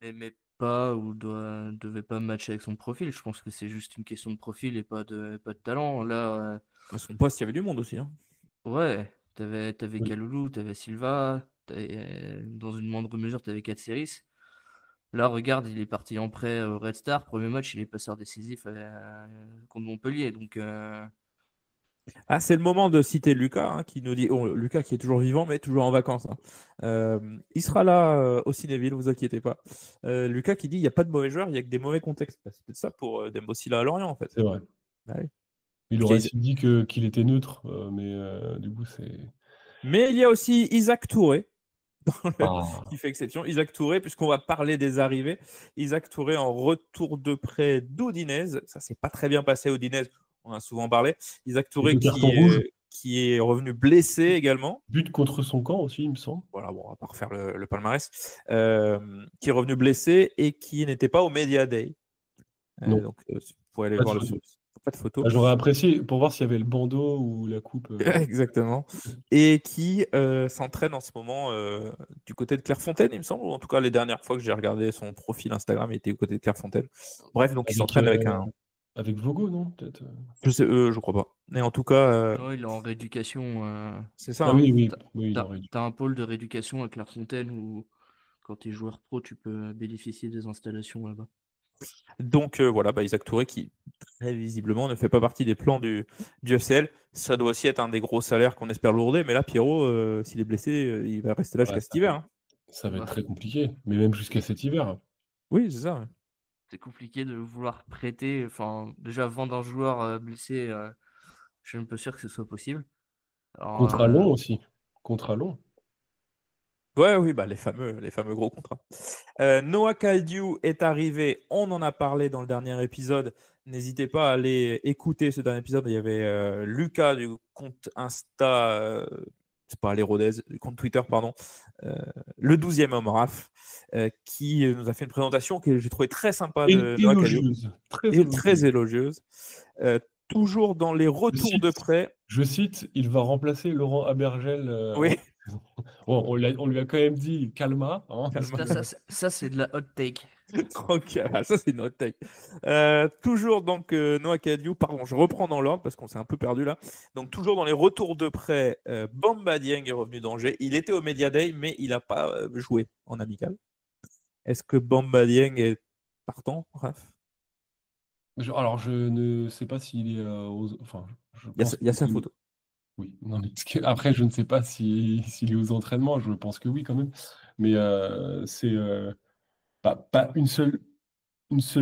n'aimait pas ou devait pas matcher avec son profil. Je pense que c'est juste une question de profil et pas de talent. Là, À son poste, il y avait du monde aussi, hein. ouais, t'avais Oui. Kaloulou, t'avais Silva, dans une moindre mesure, t'avais Katsiris. Là, regarde, il est parti en prêt au Red Star. Premier match, il est passeur décisif contre Montpellier. Donc, Ah, c'est le moment de citer Lucas, hein, qui nous dit, Lucas qui est toujours vivant, mais toujours en vacances, hein. Il sera là au Cinéville, vous inquiétez pas. Lucas qui dit, il n'y a pas de mauvais joueurs, il n'y a que des mauvais contextes. Bah, c'est peut-être ça pour Dembosila à Lorient, en fait. C'est vrai. Bah oui. Il aurait aussi dit qu'il était neutre, mais du coup, c'est. Mais il y a aussi Isaac Touré, Ah, qui fait exception. Isaac Touré, puisqu'on va parler des arrivées. Isaac Touré en retour de prêt d'Udinese. Ça s'est pas très bien passé à Udinese, on a souvent parlé. Isaac Touré le carton rouge. qui est revenu blessé également. But contre son camp aussi, il me semble. Voilà, bon, on va pas refaire le palmarès. Qui est revenu blessé et qui n'était pas au Media Day. Non. Donc, vous pouvez aller Pas de voir photo. pas de photo. Ah, j'aurais apprécié pour voir s'il y avait le bandeau ou la coupe. Exactement. Et qui s'entraîne en ce moment du côté de Clairefontaine, il me semble, ou en tout cas les dernières fois que j'ai regardé son profil Instagram, il était du côté de Clairefontaine. Bref, donc il s'entraîne avec un. Avec Vogo, non? Peut-être. Je sais, je crois pas. Mais en tout cas, non, il est en rééducation. c'est ça, Ah hein. oui, oui, T'as oui, il t'as- aurait dû. t'as un pôle de rééducation à Clairefontaine où, quand tu es joueur pro, tu peux bénéficier des installations là-bas. Donc voilà, Isaac Touré qui très visiblement ne fait pas partie des plans du FCL. Ça doit aussi être un des gros salaires qu'on espère lourder. Mais là, Pierrot, s'il est blessé, il va rester là jusqu'à Ouais, cet hiver, hein. ça va être Bah, très compliqué, mais même jusqu'à cet hiver. Oui, c'est ça, ouais. c'est compliqué de vouloir prêter. Enfin, déjà, vendre un joueur blessé, je suis même pas sûr que ce soit possible. Alors, Contrat long aussi. Contrat long. Ouais, oui, les fameux gros contrats. Noah Kaldiou est arrivé, on en a parlé dans le dernier épisode. N'hésitez pas à aller écouter ce dernier épisode. Il y avait Lucas du compte Insta, c'est pas les Rodez, du compte Twitter, pardon, le 12e homme Raph, qui nous a fait une présentation que j'ai trouvé très sympa de Noah Kaldiou. Élogieuse. Très Et élogieuse. très élogieuse. Toujours dans les retours de prêt. Je cite, il va remplacer Laurent Abergel. Oui. Bon, on lui a quand même dit calma. Hein, parce Calma. que- ça, c'est de la hot take. Tranquille. Ah, ça, c'est une hot take. Toujours donc Noah Kaldiou, pardon, je reprends dans l'ordre parce qu'on s'est un peu perdu là. Donc toujours dans les retours de prêt, Bamba Dieng est revenu d'Angers. Il était au Media Day, mais il n'a pas joué en amical. Est-ce que Bamba Dieng est partant, Raph? Alors, je ne sais pas s'il est enfin, je pense Il y a sa qu'il- photo. Oui, non, mais après, je ne sais pas s'il est aux entraînements. Je pense que oui, quand même. Mais c'est pas une seule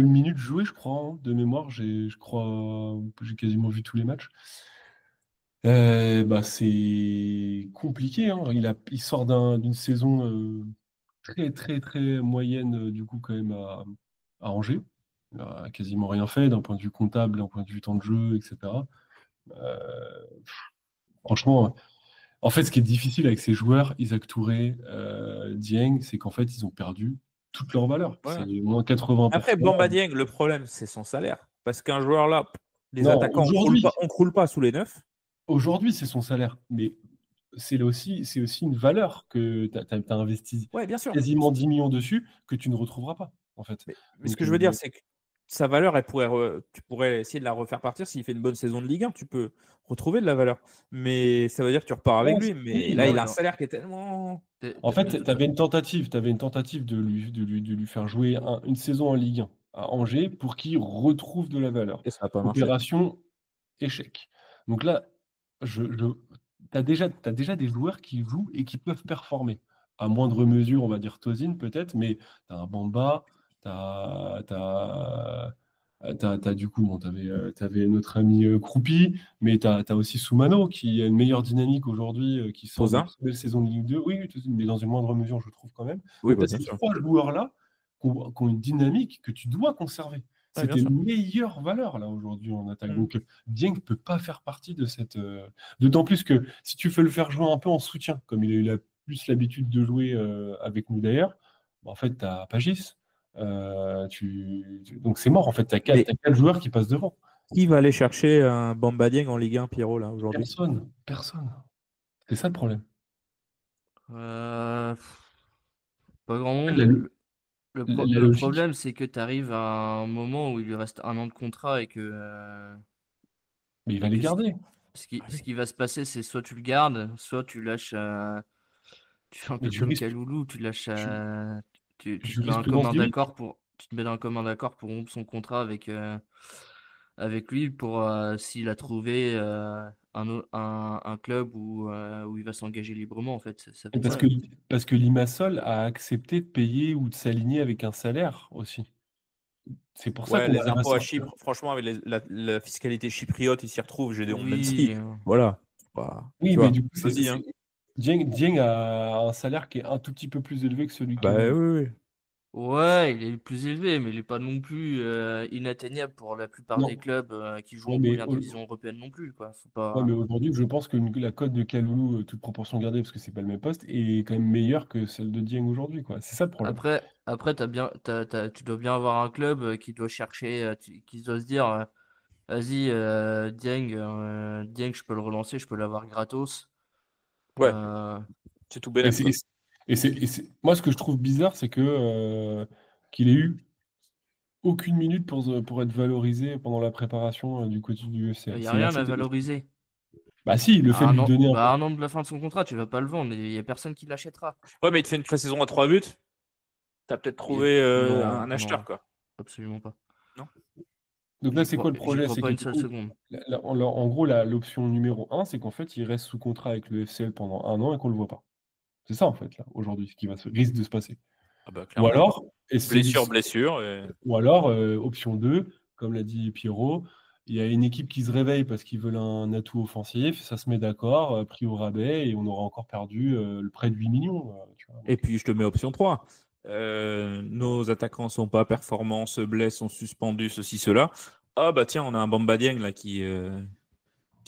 minute jouée, je crois, hein, de mémoire. Je crois, j'ai quasiment vu tous les matchs. C'est compliqué, hein. Il sort d'une saison très, très, très moyenne, du coup, quand même, à Angers. Il n'a quasiment rien fait d'un point de vue comptable, d'un point de vue temps de jeu, etc. Euh, Franchement, en fait, ce qui est difficile avec ces joueurs, Isaac Touré, Dieng, c'est qu'en fait, ils ont perdu toute leur valeur. Ouais. C'est moins 80%. Après, Bamba Dieng, le problème, c'est son salaire. Parce qu'un joueur là, les Non, attaquants, on croule pas sous les 9. Aujourd'hui, c'est son salaire. Mais c'est aussi une valeur que tu as investi Ouais, bien sûr. quasiment 10 millions dessus que tu ne retrouveras pas, en fait. Mais ce que je veux dire, c'est que sa valeur, tu pourrais essayer de la refaire partir. S'il fait une bonne saison de Ligue 1, tu peux retrouver de la valeur. Mais ça veut dire que tu repars avec lui. Mais là, il a un salaire qui est tellement. En fait, tu avais une tentative de lui faire jouer une saison en Ligue 1 à Angers pour qu'il retrouve de la valeur. Et ça n'a pas marché. Opération échec. Donc là, tu as déjà des joueurs qui jouent et qui peuvent performer. À moindre mesure, on va dire Tozin peut-être, mais tu as un Bamba, tu as Du coup, bon, t'avais notre ami Croupi, mais t'as aussi Soumano qui a une meilleure dynamique aujourd'hui, qui sort de Posin. très belle saison de Ligue 2. Oui, oui, mais dans une moindre mesure, je trouve quand même. Oui, Donc, tu as bien ces sûr. 3 joueurs-là qui ont une dynamique que tu dois conserver. Ouais, C'est bien tes sûr. meilleures valeurs là aujourd'hui en attaque. Mm. Donc, Dieng ne peut pas faire partie de cette. D'autant plus que si tu veux le faire jouer un peu en soutien, comme il a eu plus l'habitude de jouer avec nous d'ailleurs, bah, en fait, tu as Pagis. Donc c'est mort en fait, t'as Mais 4 joueurs qui passent devant. qui va aller chercher un Bamba Dieng en Ligue 1, Pierrot, là, aujourd'hui? Personne, personne. C'est ça le problème. Euh, Pas grand monde. La, la Le logique, problème, c'est que tu arrives à un moment où il lui reste 1 an de contrat mais il va et les que garder. ce qui va se passer, c'est soit tu le gardes, soit tu lâches. Tu fais un Mais peu tu comme risques, Kaloulou, tu lâches. tu, Tu tu te mets un commun Jurisprudence d'accord pour. Tu te mets un commun d'accord pour rompre son contrat avec lui pour s'il a trouvé un club où il va s'engager librement, en fait. Ça fait parce ça. que, parce que Limassol a accepté de payer ou de s'aligner avec un salaire aussi. C'est pour ça Ouais, qu'on les arrive à impôts à sortir. Chypre, franchement, avec la fiscalité chypriote, ils s'y retrouvent, Gédéon, même si, Oui. voilà, Oui, tu mais vois, du coup, je le dis, hein. Dieng a un salaire qui est un tout petit peu plus élevé que celui Bah qu'il. oui, oui. Ouais, il est plus élevé, mais il n'est pas non plus inatteignable pour la plupart des Non. clubs qui jouent Ouais, en mais, première division européenne non plus, quoi. Faut ouais, mais pas. aujourd'hui, je pense que la cote de Kaloulou, toute proportion gardée, parce que c'est pas le même poste, est quand même meilleure que celle de Dieng aujourd'hui, quoi. C'est ça le problème. Après, tu dois bien avoir un club qui doit chercher, qui doit se dire, vas-y, Dieng, je peux le relancer, je peux l'avoir gratos. Ouais, Euh, c'est tout Et bénef, quoi. moi, ce que je trouve bizarre, c'est que qu'il ait eu aucune minute pour être valorisé pendant la préparation du côté du Il FCL. n'y a C'est rien assez à dégueu. valoriser. Bah si, le fait de lui donner un peu. À 1 an de la fin de son contrat, tu vas pas le vendre, il n'y a personne qui l'achètera. Ouais, mais il te fait une pré-saison à 3 buts, t'as peut-être trouvé Non, un acheteur, non, quoi. absolument pas. Non? Donc là, c'est quoi le J'y projet? crois C'est pas que une du seule coup, seconde. en gros, l'option numéro 1, c'est qu'en fait, il reste sous contrat avec le FCL pendant 1 an et qu'on le voit pas. C'est ça, en fait, là, aujourd'hui, ce qui risque de se passer. Ah bah, Ou clairement. alors, et Blessure. ou alors option 2, comme l'a dit Pierrot, il y a une équipe qui se réveille parce qu'ils veulent un atout offensif, ça se met d'accord, prix au rabais, et on aura encore perdu le prêt de 8 millions. Tu vois. Et puis, je te mets option 3. Nos attaquants sont pas performants, se blessent, sont suspendus, ceci, cela. Ah bah tiens, on a un Bamba Dieng là qui est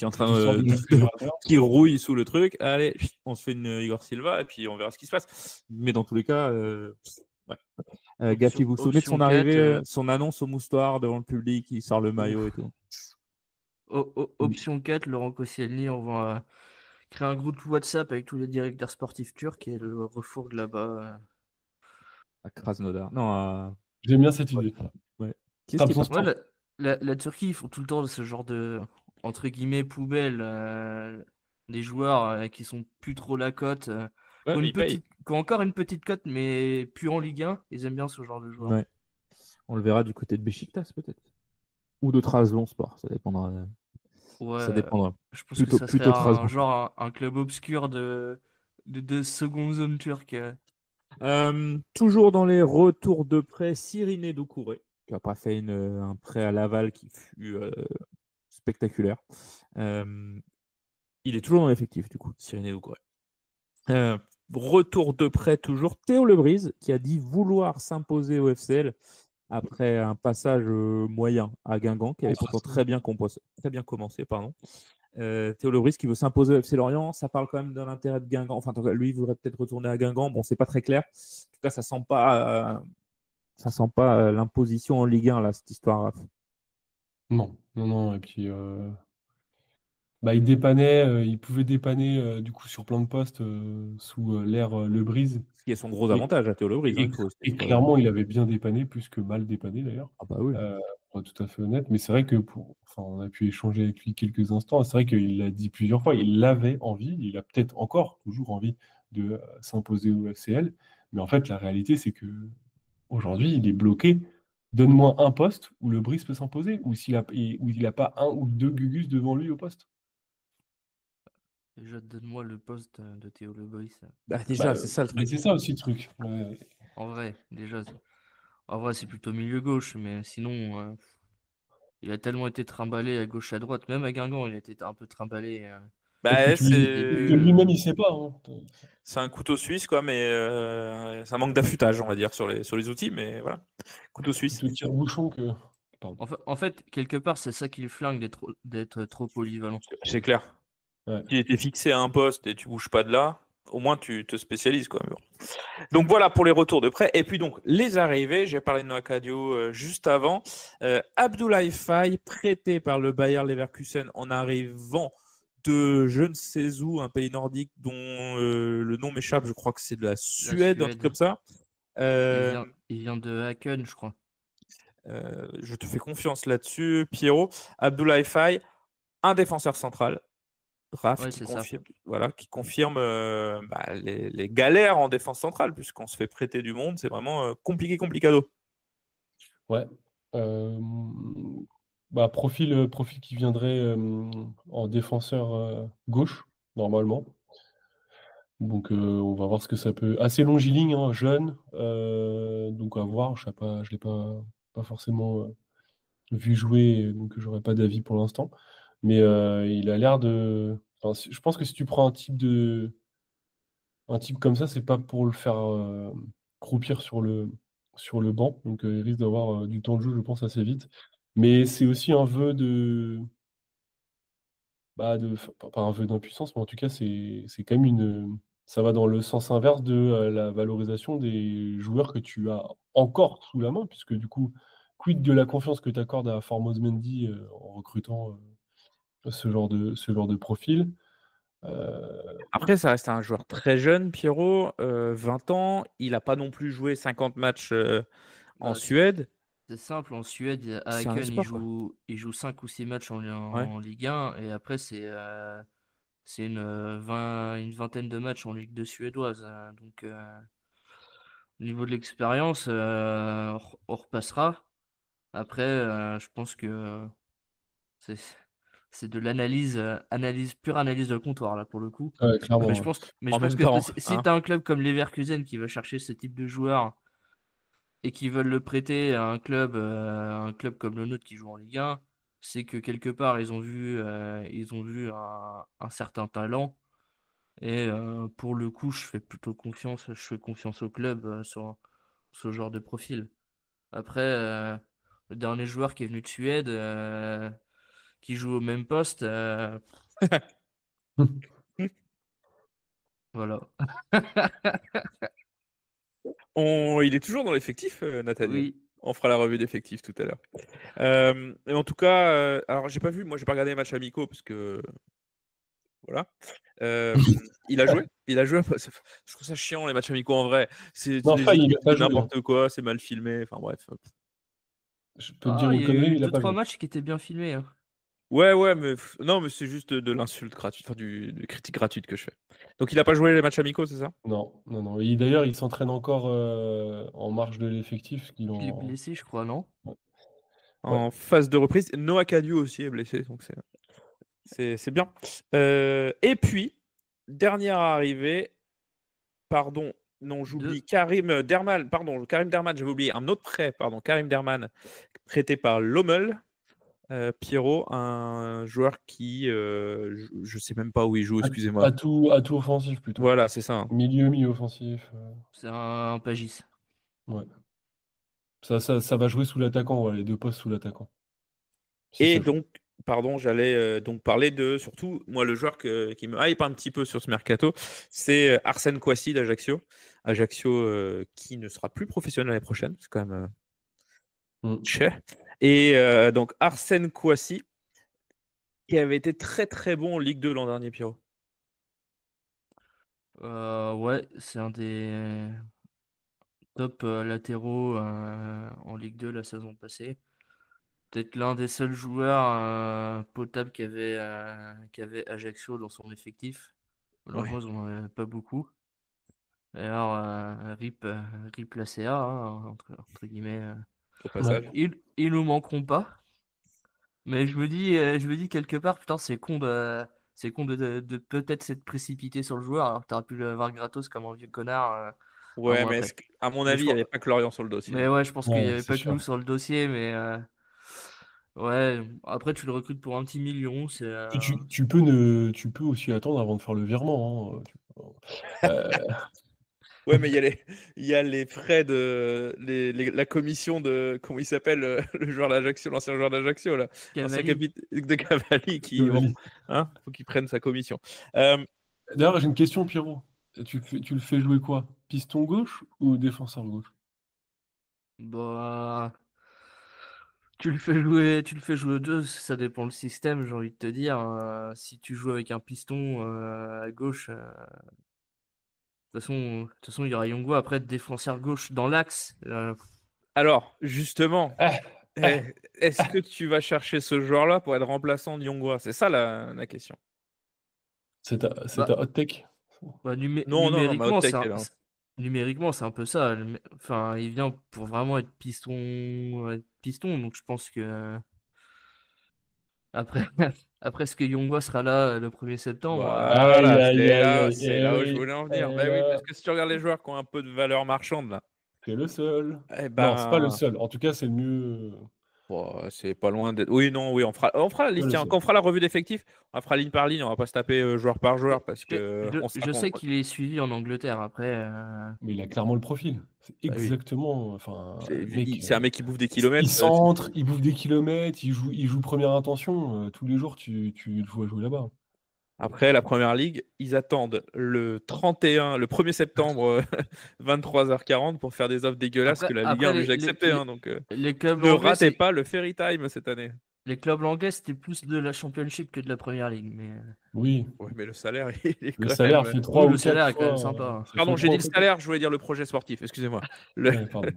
en train Qui sort du réfrigérateur. qui rouille sous le truc. Allez, on se fait une Igor Silva et puis on verra ce qui se passe. Mais dans tous les cas, ouais. Gafi, vous vous souvenez de son Option 4, arrivée, son annonce au moustoir devant le public, il sort le maillot et tout. option 4, Laurent Koscielny, on va créer un groupe WhatsApp avec tous les directeurs sportifs turcs et le refourgue là-bas. À Krasnodar. Non, J'aime bien cette idée. ouais. Qu'est-ce qui est Trabzonspor. Ouais, la Turquie, ils font tout le temps ce genre de, entre guillemets, poubelle. Des joueurs qui sont plus trop la cote, Ouais, mais il paye. qui ont encore une petite cote, mais plus en Ligue 1. Ils aiment bien ce genre de joueurs. Ouais. On le verra du côté de Beşiktaş peut-être. Ou de Trabzonspor, ça dépendra. Ouais, Ça dépendra. je pense Plutôt, que ça serait plutôt Trabzon. un club obscur de seconde zone turque. Toujours dans les retours de prêt, Cyrine Doucouré, qui n'a pas fait un prêt à Laval qui fut spectaculaire. Il est toujours dans l'effectif, du coup, Cyrine Doucouré. Retour de prêt toujours, Théo Lebrise, qui a dit vouloir s'imposer au FCL après un passage moyen à Guingamp, qui avait pourtant très bien commencé. Théo Lebris qui veut s'imposer au FC Lorient, ça parle quand même de l'intérêt de Guingamp. Enfin, lui, il voudrait peut-être retourner à Guingamp. Bon, c'est pas très clair. En tout cas, ça sent pas l'imposition en Ligue 1 là, cette histoire. Non, non, non. Et puis, il pouvait dépanner du coup sur plein de postes sous l'ère Lebrise. Ce qui est son gros Et, avantage à Théo Lebris. et clairement, il avait bien dépanné, plus que mal dépanné d'ailleurs. Ah bah oui. Pour être tout à fait honnête. Mais c'est vrai que on a pu échanger avec lui quelques instants. C'est vrai qu'il l'a dit plusieurs fois. Il avait envie, il a peut-être encore toujours envie de s'imposer au FCL. Mais en fait, la réalité, c'est que aujourd'hui, il est bloqué. Donne-moi un poste où le Brice peut s'imposer, où il n'a pas un ou deux Gugus devant lui au poste. Déjà, donne-moi le poste de Théo Lebris. Bah, déjà, c'est ça le Mais truc. c'est ça aussi le truc. Ouais. En vrai, déjà. En vrai, c'est plutôt milieu gauche, mais sinon. Il a tellement été trimballé à gauche à droite, même à Guingamp, il a été un peu trimballé. Peut-être que Bah, tu lui peut-être que lui-même, il sait pas, hein. c'est un couteau suisse, quoi, mais ça manque d'affûtage, on va dire, sur les outils, mais voilà. Couteau suisse. Plutôt tire-bouchon que. Pardon. En fait, quelque part, c'est ça qui le flingue d'être trop polyvalent. C'est clair. Ouais. Si tu es fixé à un poste et tu bouges pas de là, au moins tu te spécialises, quoi. Mais bon. Donc voilà pour les retours de prêt. Et puis donc les arrivées, j'ai parlé de Noah Cadio juste avant. Abdoulaye Faye, prêté par le Bayer Leverkusen en arrivant de je ne sais où, un pays nordique dont le nom m'échappe, je crois que c'est de la Suède, un truc comme ça. Il vient de Haken, je crois. Je te fais confiance là-dessus, Pierrot. Abdoulaye Faye, un défenseur central. Raph Ouais, qui c'est ça. confirme les galères en défense centrale, puisqu'on se fait prêter du monde, c'est vraiment complicado. Ouais. Profil qui viendrait en défenseur gauche, normalement. Donc on va voir ce que ça peut. Assez longiligne, hein, jeune. Donc à voir, je ne l'ai pas forcément vu jouer, donc j'aurais pas d'avis pour l'instant. Mais il a l'air de. Enfin, je pense que si tu prends un type comme ça, c'est pas pour le faire croupir sur le banc. Donc il risque d'avoir du temps de jeu, je pense, assez vite. Mais c'est aussi un vœu de. Pas un vœu d'impuissance, mais en tout cas, c'est quand même une. Ça va dans le sens inverse de la valorisation des joueurs que tu as encore sous la main, puisque du coup, quid de la confiance que tu accordes à Formose Mendy en recrutant ce genre de profil. Après, ça reste un joueur très jeune, Pierrot, 20 ans. Il n'a pas non plus joué 50 matchs en Suède. C'est simple, en Suède, à C'est un Haken, espoir, il joue 5 ou 6 matchs en Ouais. Ligue 1, et après, c'est une vingtaine de matchs en Ligue 2 suédoise. Donc, au niveau de l'expérience, on repassera. Après, je pense que c'est de l'analyse, pure analyse de comptoir, là, pour le coup. Ouais, clairement. Mais Ouais. je pense En même que temps, si hein. tu as un club comme Leverkusen qui va chercher ce type de joueur et qui veulent le prêter à un club comme le nôtre qui joue en Ligue 1, c'est que quelque part ils ont vu un certain talent. Et pour le coup, je fais confiance au club sur ce genre de profil. Après, le dernier joueur qui est venu de Suède, qui joue au même poste, voilà. Il est toujours dans l'effectif, Nathaniel. Oui. On fera la revue d'effectifs tout à l'heure. Et en tout cas, alors j'ai pas vu, moi j'ai pas regardé les matchs amicaux parce que voilà. Il a joué. Je trouve ça chiant les matchs amicaux en vrai. C'est Non, des Faye, il équipes a pas de joué. n'importe quoi, c'est mal filmé. Enfin bref. Je peux te dire une Il y a connerie, eu il a pas 2-3 joué. matchs qui étaient bien filmés. Hein. Ouais, mais non, mais c'est juste de l'insulte gratuite, enfin de critique gratuite que je fais. Donc il a pas joué les matchs amicaux, c'est ça? Non. D'ailleurs, il s'entraîne encore en marge de l'effectif. Il est blessé, je crois, non? En phase de reprise. Noah Cadio aussi est blessé, donc c'est bien. Et puis, dernière arrivée, pardon, non, j'oublie Karim Derman, j'avais oublié un autre prêt, Karim Derman, prêté par Lommel. Pierrot, un joueur qui, je sais même pas où il joue, excusez-moi. Atout offensif plutôt. Voilà, c'est ça. Milieu offensif. C'est un Pagis. Ouais. Ça va jouer sous l'attaquant, les deux postes sous l'attaquant. Et donc, j'allais donc parler de, surtout, moi, le joueur qui me hype un petit peu sur ce mercato, c'est Arsène Kouassi d'Ajaccio. Ajaccio qui ne sera plus professionnel l'année prochaine, c'est quand même cher. Et donc, Arsène Kouassi, qui avait été très très bon en Ligue 2 l'an dernier, Pierrot. Ouais, c'est un des top latéraux en Ligue 2 la saison passée. Peut-être l'un des seuls joueurs potables qu'avait Ajaccio dans son effectif. Malheureusement, ils n'en avaient pas beaucoup. D'ailleurs, RIP la CA, hein, entre guillemets. Au passage. Ils nous manqueront pas. Mais je me dis quelque part, putain, c'est con de peut-être s'être précipité sur le joueur, alors que t'aurais pu l'avoir gratos comme un vieux connard. Ouais, mais à mon avis, il n'y avait pas que Lorient sur le dossier. Mais ouais, je pense qu'il n'y avait pas que sûr. nous sur le dossier, mais Ouais, après tu le recrutes pour un petit million, c'est Et tu peux aussi attendre avant de faire le virement, hein, Ouais, mais il y a les frais de la commission de comment il s'appelle le joueur d'Ajaccio, l'ancien joueur d'Ajaccio là, l'ancien Cavalli. de Cavalli qui Cavalli. faut qu'il prenne sa commission. Euh, D'ailleurs, j'ai une question, Pierrot. Tu le fais jouer quoi? Piston gauche ou défenseur gauche? Bah, tu le fais jouer aux deux, ça dépend le système, j'ai envie de te dire. Si tu joues avec un piston à gauche, de toute façon, il y aura Yongo après défenseur gauche dans l'axe. alors, justement, Ah, eh, ah, est-ce ah. que tu vas chercher ce joueur-là pour être remplaçant de Yongwa? C'est ça la question. C'est Bah, ta hot take? bah, Non, non, non, ma hot numériquement, take est là. numériquement, c'est un peu ça. Enfin, il vient pour vraiment être piston, donc je pense que après, après ce que Yongo sera là le 1er septembre, Aïe, Voilà, aïe, aïe, c'est aïe, eh là où je oui. voulais en venir. Et Bah oui, parce là, que si tu regardes les joueurs qui ont un peu de valeur marchande là, c'est le seul. eh Non, c'est pas le ben, seul. En tout cas, c'est le mieux. bon, c'est pas loin d'être. Oui, non, oui, on fera la Pas liste. le Tiens, seul. quand on fera la revue d'effectifs, on fera ligne par ligne. On va pas se taper joueur par joueur parce je, que je- on sera je sais qu'il est suivi en Angleterre. Après, Mais il a clairement le profil. C'est Bah oui. exactement. Enfin, le mec, C'est un mec qui bouffe des il kilomètres. centre, il bouffe des kilomètres, il joue première intention. Tous les jours, tu le vois jouer là-bas. Après, la première ligue, ils attendent le 31, le 1er septembre, 23h40 pour faire des offres dégueulasses que la Ligue après 1 oblige à accepter. Hein, donc, les clubs ne anglais, ratez pas le Ferry Time cette année. les clubs anglais, c'était plus de la Championship que de la Première Ligue. Mais Oui, Ouais, mais le salaire, il est le quand salaire même. fait oui, 3 le ou 4 salaire est quand même fois. sympa, hein. Ça Pardon, fait j'ai 3 dit ou le 4. salaire, je voulais dire le projet sportif, excusez-moi. Le- Ouais, pardon.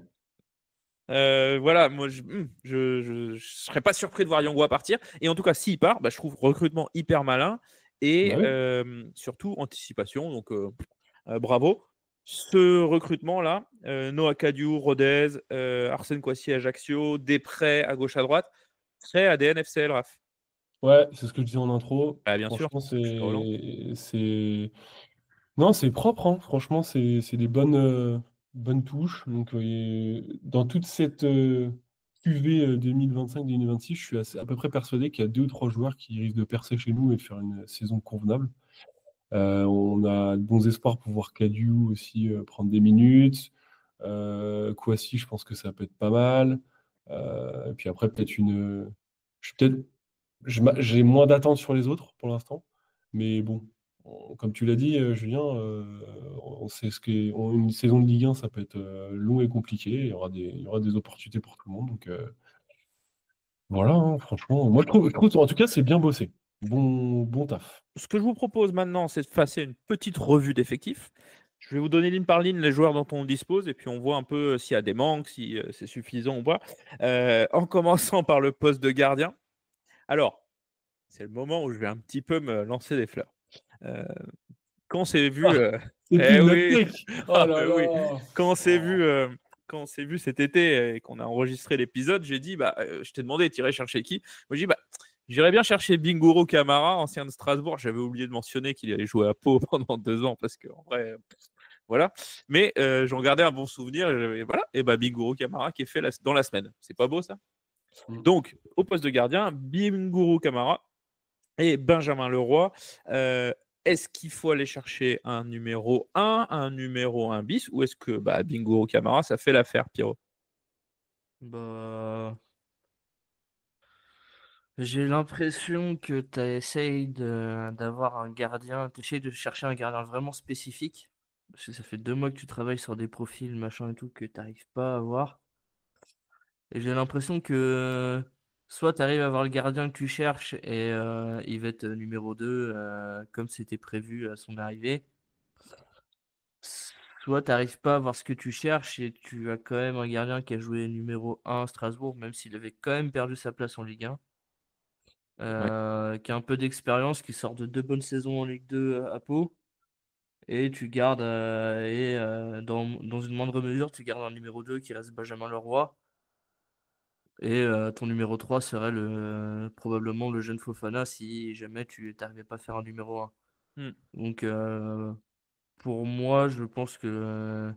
Voilà, moi je serais pas surpris de voir Yangwa partir. Et en tout cas, s'il part, bah, je trouve recrutement hyper malin et Bah oui. surtout anticipation. Donc bravo. Ce recrutement-là, Noah Kadiou, Rodez, Arsène Kouassi, Ajaccio, des prêts à gauche à droite, très ADN FCL, Raph. Ouais, c'est ce que je disais en intro. Ah, bien sûr, Franchement, je te relance. Non, c'est propre, hein. Franchement, c'est des bonnes touches. Donc, dans toute cette QV 2025-2026, je suis à peu près persuadé qu'il y a 2 ou 3 joueurs qui risquent de percer chez nous et de faire une saison convenable. On a de bons espoirs pour voir Kadiou aussi prendre des minutes. Kouassi, je pense que ça peut être pas mal. Et puis après, peut-être je suis peut-être j'ai moins d'attentes sur les autres pour l'instant. Mais bon, comme tu l'as dit, Julien, on sait une saison de Ligue 1, ça peut être long et compliqué. Il y aura des opportunités pour tout le monde. Donc voilà, hein, franchement, moi je trouve, en tout cas, c'est bien bossé. Bon taf. Ce que je vous propose maintenant, c'est de passer une petite revue d'effectifs. Je vais vous donner ligne par ligne les joueurs dont on dispose et puis on voit un peu s'il y a des manques, si c'est suffisant ou pas. En commençant par le poste de gardien. Alors, c'est le moment où je vais un petit peu me lancer des fleurs. Euh, quand on s'est vu, Ah, c'est eh plus notre oui, take. Oh ah, là mais oui, là. quand on s'est vu, Oh. quand on s'est vu cet été et qu'on a enregistré l'épisode, j'ai dit, bah, je t'ai demandé, t'irais chercher qui? Moi, j'ai dit, bah, j'irais bien chercher Bingoro Camara, ancien de Strasbourg. J'avais oublié de mentionner qu'il allait jouer à Pau pendant 2 ans parce qu'en vrai, voilà. Mais j'en gardais un bon souvenir. Voilà. Et bah, Bingoro Camara qui est fait dans la semaine. C'est pas beau ça? Donc, au poste de gardien, Bingoro Camara et Benjamin Leroy. Est-ce qu'il faut aller chercher un numéro 1, un numéro 1 bis, ou est-ce que bah, Bingoro Camara, ça fait l'affaire, Pierrot? Bah, j'ai l'impression que tu essayes d'avoir un gardien, tu essayes de chercher un gardien vraiment spécifique. Parce que ça fait 2 mois que tu travailles sur des profils, machin et tout, que tu n'arrives pas à avoir. Et j'ai l'impression que soit tu arrives à avoir le gardien que tu cherches et il va être numéro 2 comme c'était prévu à son arrivée. Soit tu n'arrives pas à avoir ce que tu cherches et tu as quand même un gardien qui a joué numéro 1 à Strasbourg, même s'il avait quand même perdu sa place en Ligue 1. Ouais. Qui a un peu d'expérience, qui sort de 2 bonnes saisons en Ligue 2 à Pau. Et tu gardes, dans une moindre mesure, tu gardes un numéro 2 qui reste Benjamin Leroy. Et ton numéro 3 serait probablement le jeune Fofana si jamais tu n'arrivais pas à faire un numéro 1. Hmm. Donc pour moi, je pense que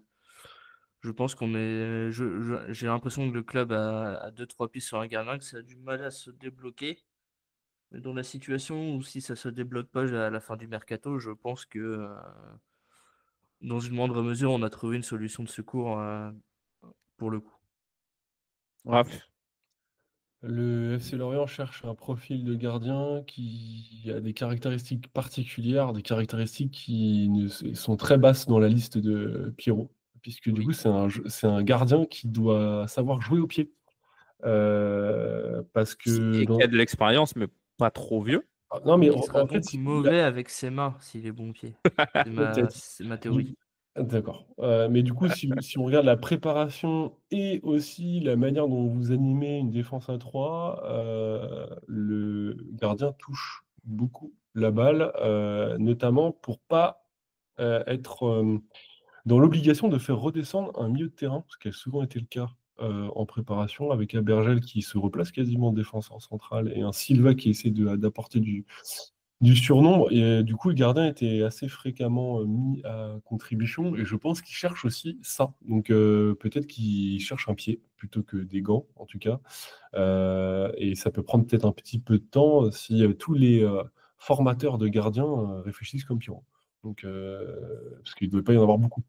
Je pense j'ai l'impression que le club a 2-3 pistes sur un gardien, que ça a du mal à se débloquer. Mais dans la situation où si ça se débloque pas à la fin du mercato, je pense que dans une moindre mesure, on a trouvé une solution de secours pour le coup. Raph. Le FC Lorient cherche un profil de gardien qui a des caractéristiques particulières, des caractéristiques qui sont très basses dans la liste de Pierrot, puisque du Oui. coup, c'est un gardien qui doit savoir jouer au pied. Parce que Et qui a de l'expérience, mais pas trop vieux. non, mais Qui sera en fait, donc mauvais avec ses mains s'il est bon pied. peut-être. C'est ma théorie. D'accord. Mais du coup, si on regarde la préparation et aussi la manière dont vous animez une défense à 3, le gardien touche beaucoup la balle, notamment pour pas être dans l'obligation de faire redescendre un milieu de terrain, ce qui a souvent été le cas en préparation, avec un Bergel qui se replace quasiment en défenseur central et un Silva qui essaie d'apporter du surnombre. Et du coup, le gardien était assez fréquemment mis à contribution et je pense qu'il cherche aussi ça. Donc peut-être qu'il cherche un pied plutôt que des gants, en tout cas. Et ça peut prendre peut-être un petit peu de temps si tous les formateurs de gardiens réfléchissent comme Pierrot. Donc, parce qu'il ne devait pas y en avoir beaucoup.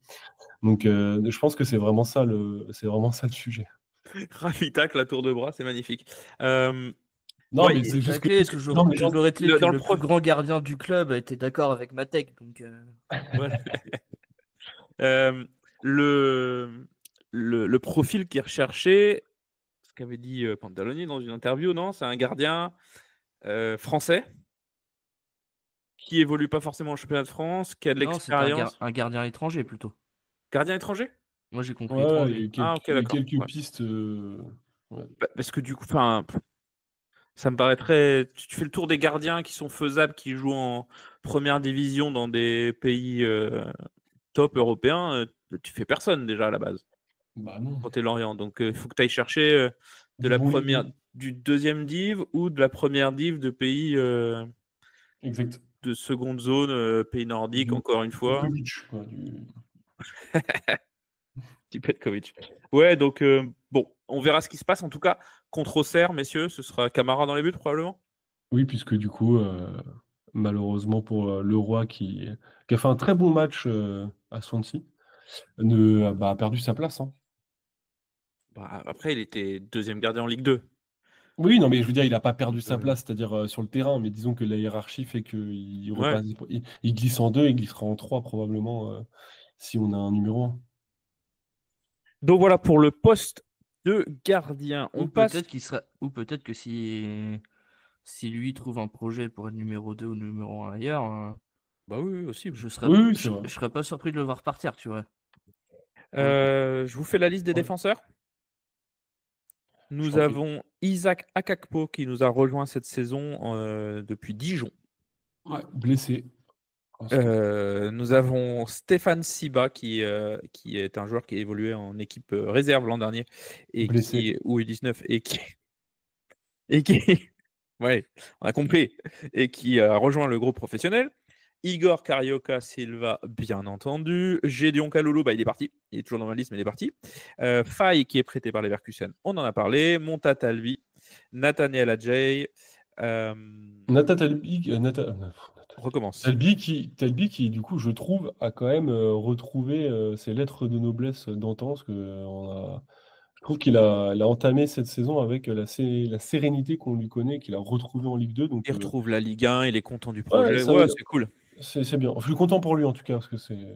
Donc, je pense que c'est vraiment ça le sujet. Raph, tacle, la tour de bras, c'est magnifique. Non, Ouais, mais c'est juste que. Est-ce que Non, mais j'aurais été que dans le le plus grand gardien du club était d'accord avec ma tech. Donc, Ouais. Le profil qui est recherché, ce qu'avait dit Pantaloni dans une interview, non, c'est un gardien français qui évolue pas forcément au championnat de France, qui a de non, c'est l'expérience. un gardien étranger plutôt. Gardien étranger? Moi, j'ai compris ouais, il y étranger. a Ah, ok, il y a d'accord. quelques Ouais. pistes. Ouais. Parce que du coup, ça me paraît très. Tu fais le tour des gardiens qui sont faisables, qui jouent en première division dans des pays top européens. Tu fais personne déjà à la base Bah non. quand tu es Lorient. Donc il faut que tu ailles chercher du deuxième div ou de la première div de pays Exact. de seconde zone, pays nordiques, encore une fois. Petkovic, quoi, Petit Petkovic. Ouais, donc bon, on verra ce qui se passe. En tout cas, contre Auxerre, messieurs, ce sera Camara dans les buts probablement. Oui, puisque du coup, malheureusement pour Leroy qui a fait un très bon match à Swansea, a perdu sa place. Hein. Bah, après, il était deuxième gardien en Ligue 2. Oui, non, mais je veux dire, il n'a pas perdu sa Donc, place, c'est-à-dire sur le terrain, mais disons que la hiérarchie fait qu'il ouais. repasse, il glisse en 2, il glissera en 3 probablement si on a un numéro 1. Donc voilà pour le poste de gardien. Ou peut-être que si lui trouve un projet pour être numéro 2 ou numéro 1 ailleurs, Bah oui, aussi. je serais pas surpris de le voir partir, tu vois. Je vous fais la liste des défenseurs. Nous avons Isaac Akakpo qui nous a rejoint cette saison depuis Dijon. Ouais, blessé. Nous avons Stéphane Siba qui est un joueur qui a évolué en équipe réserve l'an dernier et blessé. ou U19 et qui ouais, on a compris, et qui a rejoint le groupe professionnel. Igor Carioca Silva, bien entendu. Gédéon Kaloulou, il est parti. Il est toujours dans ma liste, mais il est parti. Faye, qui est prêté par Leverkusen, on en a parlé. Monta Talvi, Nathaniel Adjei. Recommence. Talbi qui, du coup, je trouve, a quand même retrouvé ses lettres de noblesse d'antan. Parce que je trouve qu'il a entamé cette saison avec la sérénité qu'on lui connaît, qu'il a retrouvée en Ligue 2. Donc, il retrouve la Ligue 1, il est content du projet. C'est cool. C'est bien. Je suis content pour lui, en tout cas, parce que c'est...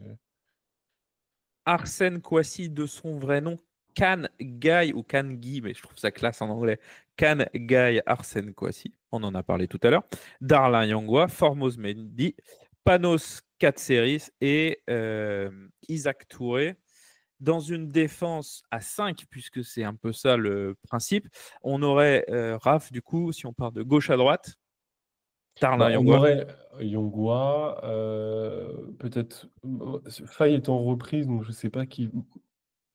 Arsène Kouassi, de son vrai nom, Can Guy ou Can Guy, mais je trouve ça classe en anglais. Can Guy Arsène Kouassi, on en a parlé tout à l'heure. Darlin Yangwa, Formose Mendy, Panos Katseris et Isaac Touré. Dans une défense à 5, puisque c'est un peu ça le principe, on aurait Raph, du coup, si on part de gauche à droite, Darlin Yangwa. On aurait Yangwa, peut-être Faye est en reprise, donc je ne sais pas qui.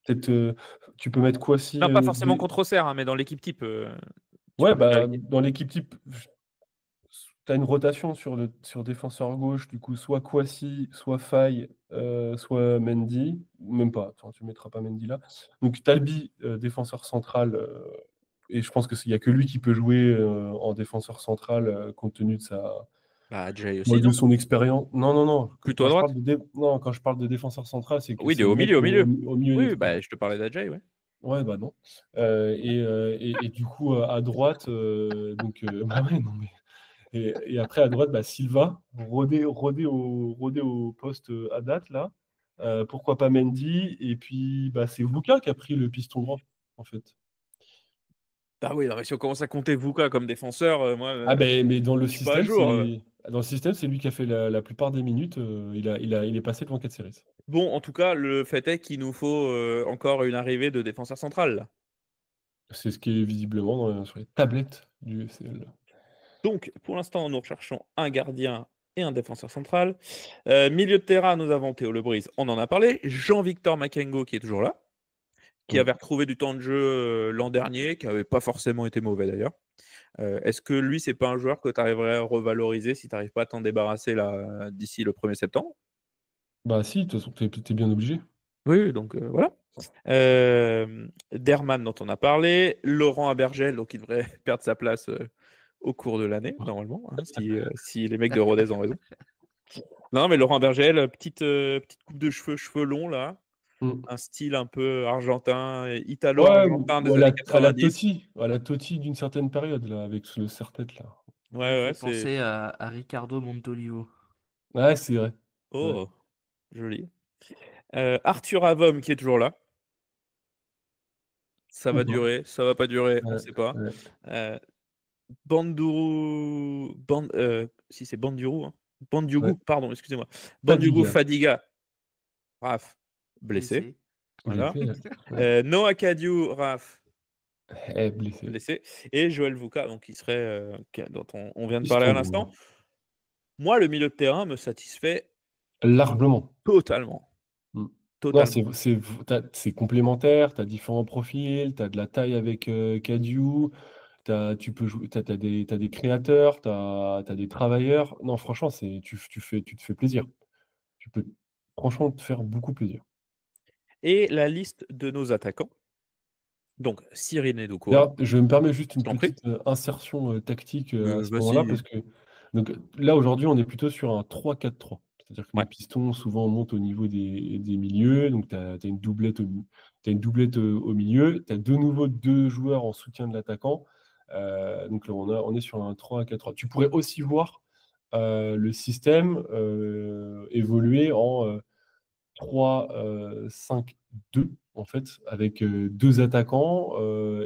Peut-être tu peux mettre Kouassi. Non, pas forcément contre Auxerre, mais dans l'équipe type. Ouais, dans l'équipe type, as une rotation sur défenseur gauche, du coup, soit Kouassi, soit Faye, soit Mendy. Même pas, attends, tu ne mettras pas Mendy là. Donc Talbi, défenseur central, et je pense qu'il n'y a que lui qui peut jouer en défenseur central compte tenu de Bah, Jay moi, aussi, de non? son expérience. Non, non, non. Plutôt à droite? Non, quand je parle de défenseur central, c'est que Oui, c'est au le mec milieu, au milieu. au milieu des Oui, trois. bah, je te parlais d'Ajay, ouais. Ouais, bah non. Et du coup, à droite, bah ouais, non, mais. Et après, à droite, bah, Silva, rodé au poste à date, là. Pourquoi pas Mendy? Et puis, bah, c'est Vuka qui a pris le piston droit, en fait. Ah oui, non, mais si on commence à compter Vuka comme défenseur, moi, Ah ben, mais je suis pas à jour. dans le système, c'est lui qui a fait la plupart des minutes. Il est passé devant 4 séries. Bon, en tout cas, le fait est qu'il nous faut encore une arrivée de défenseur central, là. C'est ce qui est visiblement sur les tablettes du FCL. Donc, pour l'instant, nous recherchons un gardien et un défenseur central. Milieu de terrain, nous avons Théo Lebris, on en a parlé. Jean-Victor Makengo, qui est toujours là, qui avait retrouvé du temps de jeu l'an dernier, qui n'avait pas forcément été mauvais d'ailleurs. Est-ce que lui, c'est pas un joueur que tu arriverais à revaloriser si tu n'arrives pas à t'en débarrasser là, d'ici le 1er septembre? Bah si, de toute façon, t'es bien obligé. Oui, donc voilà. Derman, dont on a parlé. Laurent Abergel, donc il devrait perdre sa place au cours de l'année, normalement, hein, si les mecs de Rodez ont raison. Non, mais Laurent Abergel, petite coupe de cheveux longs, là. Un style un peu argentin, italo-argentin des années 90. À la Totti d'une certaine période, là, avec le serre-tête, là. Ouais, fait penser à Ricardo Montolivo. Ouais, c'est vrai. Oh, joli. Arthur Avom, qui est toujours là. Ça va durer, ça va pas durer, on ne sait pas. Banduru... si c'est Banduru, hein. Bandiougou, pardon, excusez-moi. Bandiougou Fadiga, Raph, blessé. Voilà. Noah Kadiou, Raph, blessé. Et Joël Vuka, donc, qui serait, dont on vient de parler à l'instant. Moi, le milieu de terrain me satisfait largement. Totalement. Non, c'est complémentaire, tu as différents profils, tu as de la taille avec Kadiou, tu peux jouer, t'as des créateurs, tu as des travailleurs. Non, franchement, tu te fais plaisir. Tu peux franchement te faire beaucoup plaisir. Et la liste de nos attaquants. Donc, Cyril Nedoukoura. Je me permets juste une petite insertion tactique à ce moment-là, parce que donc, là, aujourd'hui, on est plutôt sur un 3-4-3. C'est-à-dire que les pistons, souvent, montent au niveau des milieux. Donc, tu as une doublette au milieu. Tu as de nouveau 2 joueurs en soutien de l'attaquant. Donc, là, on est sur un 3-4-3. Tu pourrais aussi voir le système évoluer en 3-5-2, en fait, avec 2 attaquants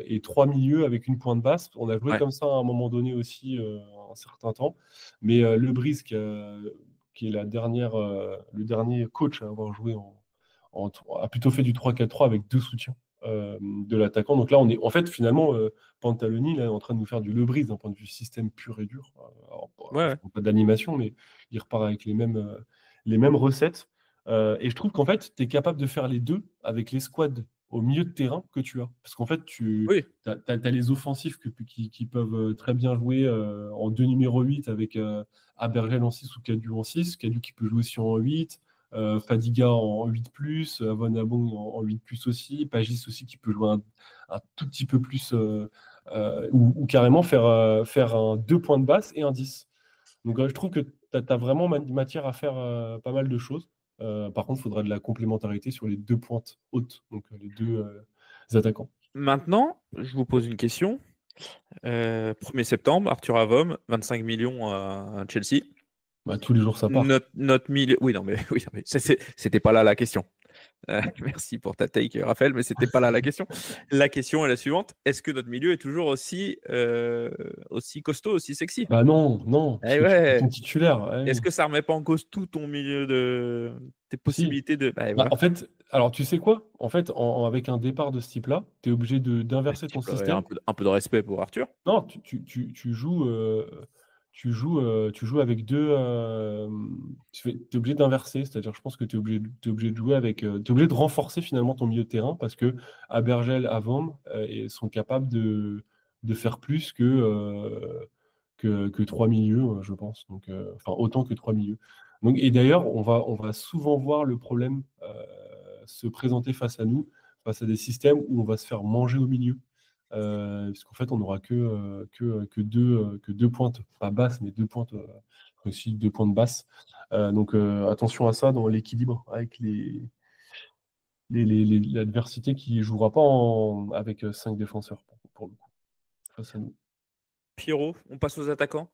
et 3 milieux avec une pointe basse. On a joué comme ça à un moment donné aussi un certain temps. Mais Lebris, qui est le dernier coach à avoir joué a plutôt fait du 3-4-3 avec 2 soutiens de l'attaquant. Donc là, on est en fait finalement Pantaloni là, est en train de nous faire du Lebris d'un point de vue système pur et dur. Pas d'animation, mais il repart avec les mêmes recettes. Et je trouve qu'en fait, tu es capable de faire les deux avec les squads au milieu de terrain que tu as. Parce qu'en fait, tu as les offensifs qui peuvent très bien jouer en 2 numéro 8 avec Abergel en 6 ou Kadiou en 6. Kadiou qui peut jouer aussi en 8. Fadiga en 8+, Avon Abong en 8+, aussi. Pagis aussi qui peut jouer un tout petit peu plus ou carrément faire un 2 points de basse et un 10. Donc je trouve que tu as vraiment matière à faire pas mal de choses. Par contre, il faudra de la complémentarité sur les 2 pointes hautes, donc les 2 attaquants. Maintenant, je vous pose une question. 1er septembre, Arthur Avom, 25 millions à Chelsea. Bah, tous les jours, ça part. Notre milieu... Oui, non, mais c'était pas là la question. Merci pour ta take, Raphaël, mais c'était pas là la question. La question est la suivante. Est-ce que notre milieu est toujours aussi costaud, aussi sexy? Bah non. Ton titulaire. Est-ce que ça remet pas en cause tout ton milieu tes possibilités de... En fait, alors tu sais quoi? En fait, avec un départ de ce type-là, tu es obligé d'inverser ton système. Un peu de respect pour Arthur. Non, tu joues avec 2. Tu es obligé d'inverser, c'est-à-dire je pense que tu es obligé de jouer avec. Tu es obligé de renforcer finalement ton milieu de terrain parce que Abergel, Avom sont capables de faire plus que que 3 milieux, je pense. Donc, enfin, autant que 3 milieux. Donc, et d'ailleurs, on va souvent voir le problème se présenter face à nous, face à des systèmes où on va se faire manger au milieu. Puisqu'en fait, on n'aura que deux pointes, pas basses, mais deux pointes aussi, 2 pointes basses. Donc, attention à ça dans l'équilibre avec l'adversité qui ne jouera pas avec 5 défenseurs pour le coup, face à nous. Pierrot, on passe aux attaquants.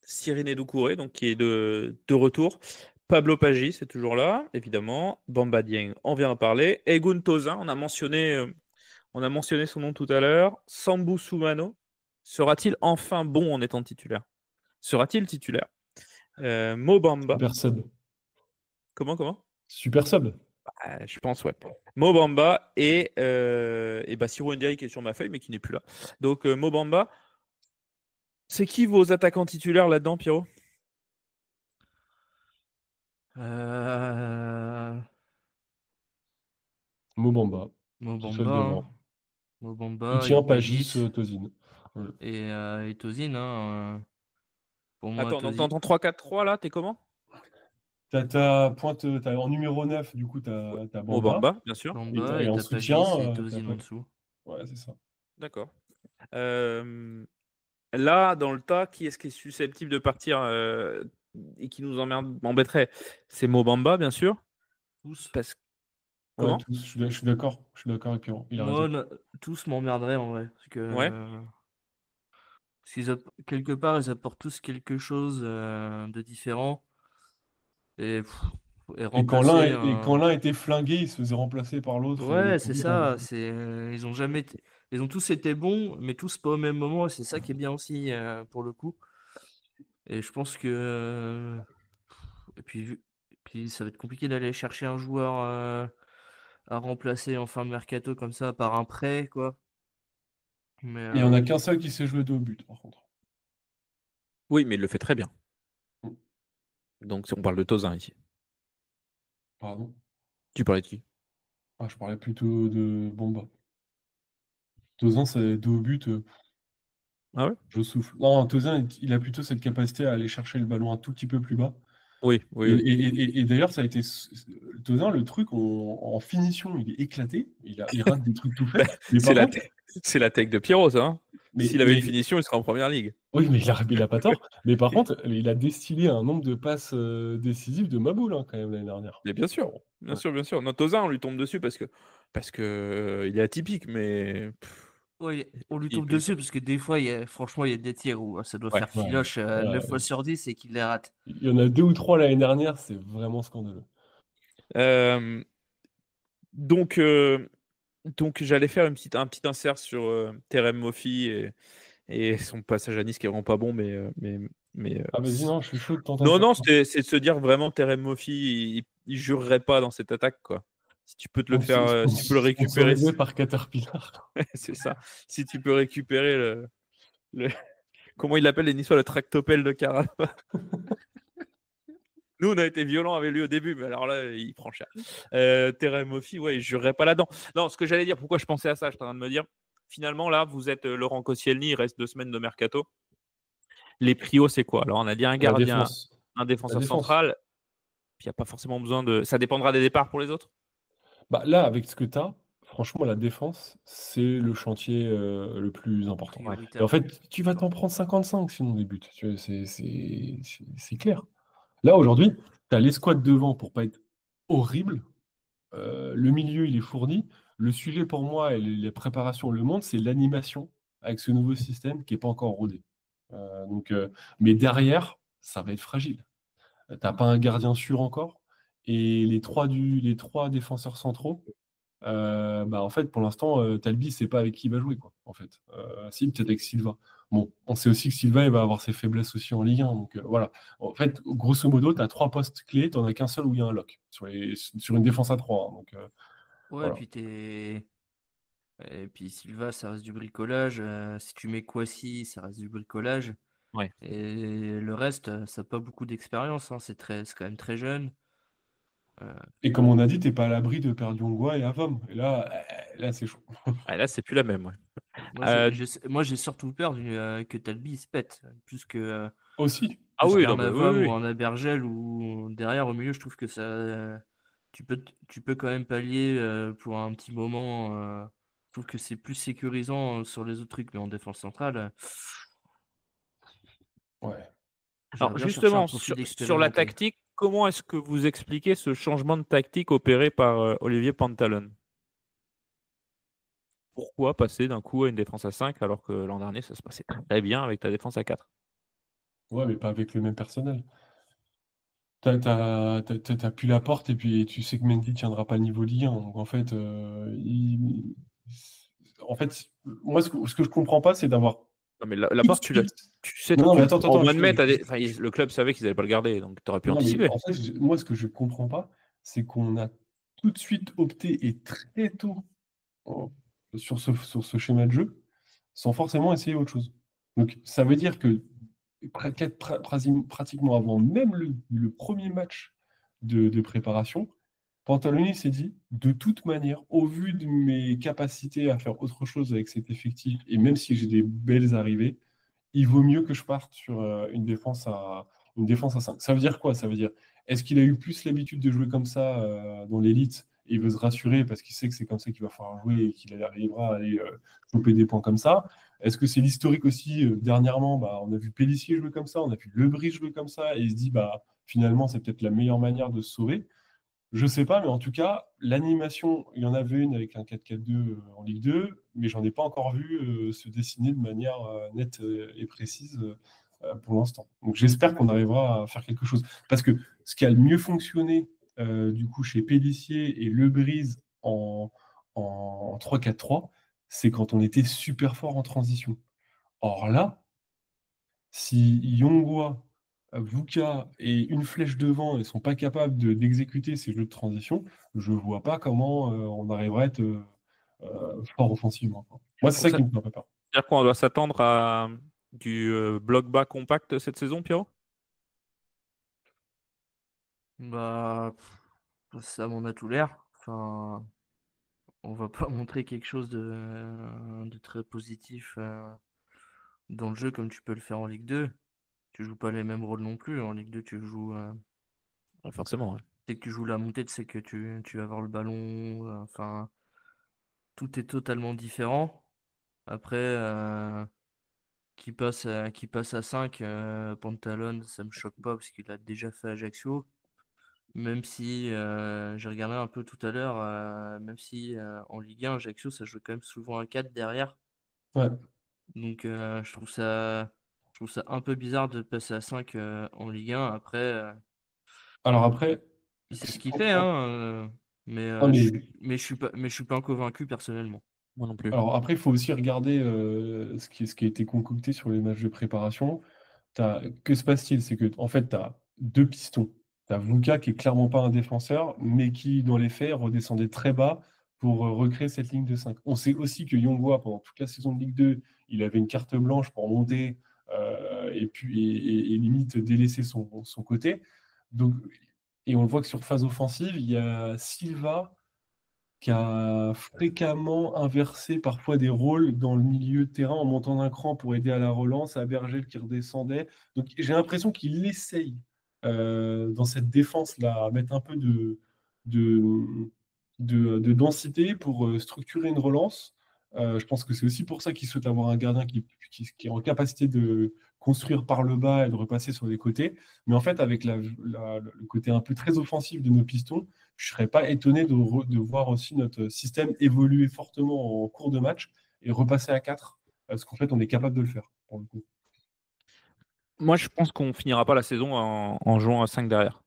Cyril Doucouré, donc qui est de retour. Pablo Paggi, c'est toujours là, évidemment. Bamba Dieng, on vient d'en parler. Egun Tozin, on a mentionné son nom tout à l'heure. Sambou Soumano, sera-t-il enfin bon en étant titulaire? Sera-t-il titulaire? Mo Bamba. Super sub. Comment? Super sub. Je pense, ouais. Mo Bamba et Bassirou Ndiaye qui est sur ma feuille mais qui n'est plus là. Donc Mo Bamba. C'est qui vos attaquants titulaires là-dedans, Pierrot? Mo Bamba. Soutien Pagis, Tozin. Et Tozin. Pour moi, attends, dans ton 3-4-3 là, t'es comment? T'as en numéro 9, du coup, t'as Bamba. Mo Bamba, bien sûr. Bamba, et en t'as soutien, Pagis et Tozin en dessous. Ouais, c'est ça. D'accord. Là, dans le tas, qui est-ce qui est susceptible de partir et qui nous embêterait? C'est Mo Bamba, bien sûr. Tous. Ouais, tous. Je suis d'accord. Je suis d'accord avec Pierrot. Moi, tous m'emmerderaient en vrai. Parce que, quelque part, ils apportent tous quelque chose de différent. Et quand l'un était flingué, il se faisait remplacer par l'autre. Ouais, c'est ça. Ils ont tous été bons, mais tous pas au même moment. Et c'est ça qui est bien aussi pour le coup. Et je pense que. Et puis ça va être compliqué d'aller chercher un joueur à remplacer en fin de mercato comme ça par un prêt, quoi. Mais, il n'y en a qu'un seul qui sait jouer de but, par contre. Oui, mais il le fait très bien. Donc, on parle de Tozin ici. Pardon? Tu parlais de qui? Je parlais plutôt de Bamba. Tozin, c'est 2 buts. Ah ouais? Je souffle. Non, Tozin, il a plutôt cette capacité à aller chercher le ballon un tout petit peu plus bas. Oui. Et d'ailleurs, ça a été. Tozin, le truc en finition, il est éclaté. Il rate des trucs tout faits. C'est la tech de Pierrot, ça. Hein. S'il avait une finition, il serait en première ligue. Oui, mais il a pas tort. Mais par contre, il a distillé un nombre de passes décisives de Maboul quand même l'année dernière. Mais bien sûr. Bien sûr. Non, Tozin, on lui tombe dessus parce que il est atypique, mais. Oui, on lui tombe dessus parce que des fois, franchement, il y a des tirs où ça doit faire filoche 9 fois sur 10 et qu'il les rate. Il y en a 2 ou 3 l'année dernière, c'est vraiment scandaleux. Donc j'allais faire un petit insert sur Terem Moffi et son passage à Nice qui est vraiment pas bon, mais vas-y, non, je suis chaud de tenter. Non, c'est de se dire vraiment Terem Moffi, il jurerait pas dans cette attaque, quoi. Si tu peux te le faire, si tu peux le récupérer. Par Caterpillar. C'est ça. Si tu peux récupérer le comment il l'appelle les Niçois, le tractopelle de Carapa. Nous, on a été violents avec lui au début, mais alors là, il prend cher. Terem Moffi, ouais, il jurerait pas là-dedans. Non, ce que j'allais dire, pourquoi je pensais à ça, je suis en train de me dire, finalement, là, vous êtes Laurent Koscielny, il reste 2 semaines de mercato. Les prios, c'est quoi? Alors, on a dit un gardien, un défenseur central. Puis il n'y a pas forcément besoin de. Ça dépendra des départs pour les autres? Là, avec ce que tu as, franchement, la défense, c'est le chantier le plus important. Et en fait, tu vas t'en prendre 55 sinon des buts. C'est clair. Là, aujourd'hui, tu as l'escouade devant pour pas être horrible. Le milieu, il est fourni. Le sujet pour moi et les préparations le montrent, c'est l'animation avec ce nouveau système qui n'est pas encore rodé. Mais derrière, ça va être fragile. Tu n'as pas un gardien sûr encore. Et les trois défenseurs centraux, en fait, pour l'instant, Talbi, c'est pas avec qui il va jouer, quoi, en fait. Si, peut-être avec Silva. Bon, on sait aussi que Silva, il va avoir ses faiblesses aussi en Ligue 1. Donc, voilà. En fait, grosso modo, tu as 3 postes clés, tu n'en as qu'un seul où il y a un lock sur une défense à 3. Donc, voilà. Et puis Silva, ça reste du bricolage. Si tu mets Kouassi, ça reste du bricolage. Ouais. Et le reste, ça n'a pas beaucoup d'expérience. Hein. C'est quand même très jeune. Et comme on a dit, tu n'es pas à l'abri de perdre Yongwa et Avom. Et là c'est chaud. Là, c'est plus la même. Moi, j'ai surtout peur que Talbi il se pète, plus que Aussi. Ah oui, qu'un non, mais Navam oui. ou un Abergel ou derrière au milieu, je trouve que ça, tu peux quand même pallier pour un petit moment. Je trouve que c'est plus sécurisant sur les autres trucs, mais en défense centrale, Ouais. j'aurais Alors bien cherché un justement, profil sur la expérimenté. tactique, comment est-ce que vous expliquez ce changement de tactique opéré par Olivier Pantalone? Pourquoi passer d'un coup à une défense à 5 alors que l'an dernier, ça se passait très bien avec ta défense à 4? Ouais, mais pas avec le même personnel. T'as plus la porte et puis tu sais que Mendy tiendra pas le niveau Ligue 1. Donc en fait, moi ce que je comprends pas, c'est d'avoir Non, mais la tout de porte, suite. tu sais Non, tout de non, mais suite. attends, Au attends, mois de mai, le club savait qu'ils n'allaient pas le garder, donc tu aurais pu non, mais anticiper. en fait, moi ce que je comprends pas, c'est qu'on a tout de suite opté et très tôt en- sur ce schéma de jeu, sans forcément essayer autre chose. Donc ça veut dire que pratiquement avant même le premier match de préparation, Pantaloni s'est dit, de toute manière, au vu de mes capacités à faire autre chose avec cet effectif, et même si j'ai des belles arrivées, il vaut mieux que je parte sur une défense à 5. Ça veut dire quoi? Ça veut dire, est-ce qu'il a eu plus l'habitude de jouer comme ça dans l'élite et il veut se rassurer parce qu'il sait que c'est comme ça qu'il va falloir jouer et qu'il arrivera à aller choper des points comme ça? Est-ce que c'est l'historique aussi? Dernièrement, on a vu Pélissier jouer comme ça, on a vu Lebris jouer comme ça, et il se dit, finalement, c'est peut-être la meilleure manière de se sauver. Je sais pas, mais en tout cas, l'animation, il y en avait une avec un 4-4-2 en Ligue 2, mais j'en ai pas encore vu se dessiner de manière nette et précise pour l'instant. Donc j'espère qu'on arrivera à faire quelque chose. Parce que ce qui a le mieux fonctionné du coup chez Pélissier et Lebris en 3-4-3, c'est quand on était super fort en transition. Or là, si Yongwa, Vuka et une flèche devant ne sont pas capables d'exécuter ces jeux de transition, je ne vois pas comment on arriverait à être fort offensivement, quoi. Moi, c'est Donc ça ça qui me fait un peu peur. veut dire qu'on doit s'attendre à du bloc bas compact cette saison, Pierrot? Bah, ça m'en a tout l'air. Enfin, on va pas montrer quelque chose de très positif dans le jeu comme tu peux le faire en Ligue 2. Tu joues pas les mêmes rôles non plus. En Ligue 2, tu joues. Ouais, forcément. Ouais. Dès que tu joues la montée, tu sais que tu vas avoir le ballon. Enfin, tout est totalement différent. Après, qui passe à 5, Pantalone, ça me choque pas parce qu'il a déjà fait Ajaccio. Même si j'ai regardé un peu tout à l'heure, même si en Ligue 1, Ajaccio, ça joue quand même souvent un 4 derrière. Ouais. Donc je trouve ça un peu bizarre de passer à 5 en Ligue 1. Après, Alors après, c'est ce qu'il fait, hein, mais, non, je, mais mais je suis pas convaincu personnellement. Moi non plus. alors après, il faut aussi regarder ce qui a été concocté sur les matchs de préparation. Que se passe-t-il? C'est que en fait, tu as deux pistons. Tu as Vuka qui est clairement pas un défenseur, mais qui, dans les faits, redescendait très bas pour recréer cette ligne de 5. On sait aussi que Yongwa, pendant toute la saison de Ligue 2, il avait une carte blanche pour monter et puis et limite délaisser son côté. Donc, et on le voit que sur phase offensive, il y a Silva qui a fréquemment inversé parfois des rôles dans le milieu de terrain en montant d'un cran pour aider à la relance, à Bergel qui redescendait. Donc j'ai l'impression qu'il essaye dans cette défense-là à mettre un peu de, de densité pour structurer une relance. Je pense que c'est aussi pour ça qu'il souhaite avoir un gardien qui est en capacité de construire par le bas et de repasser sur les côtés. Mais en fait, avec le côté un peu très offensif de nos pistons, je ne serais pas étonné de voir aussi notre système évoluer fortement en cours de match et repasser à 4, parce qu'en fait, on est capable de le faire, pour le coup. Moi, je pense qu'on finira pas la saison en jouant à 5 derrière.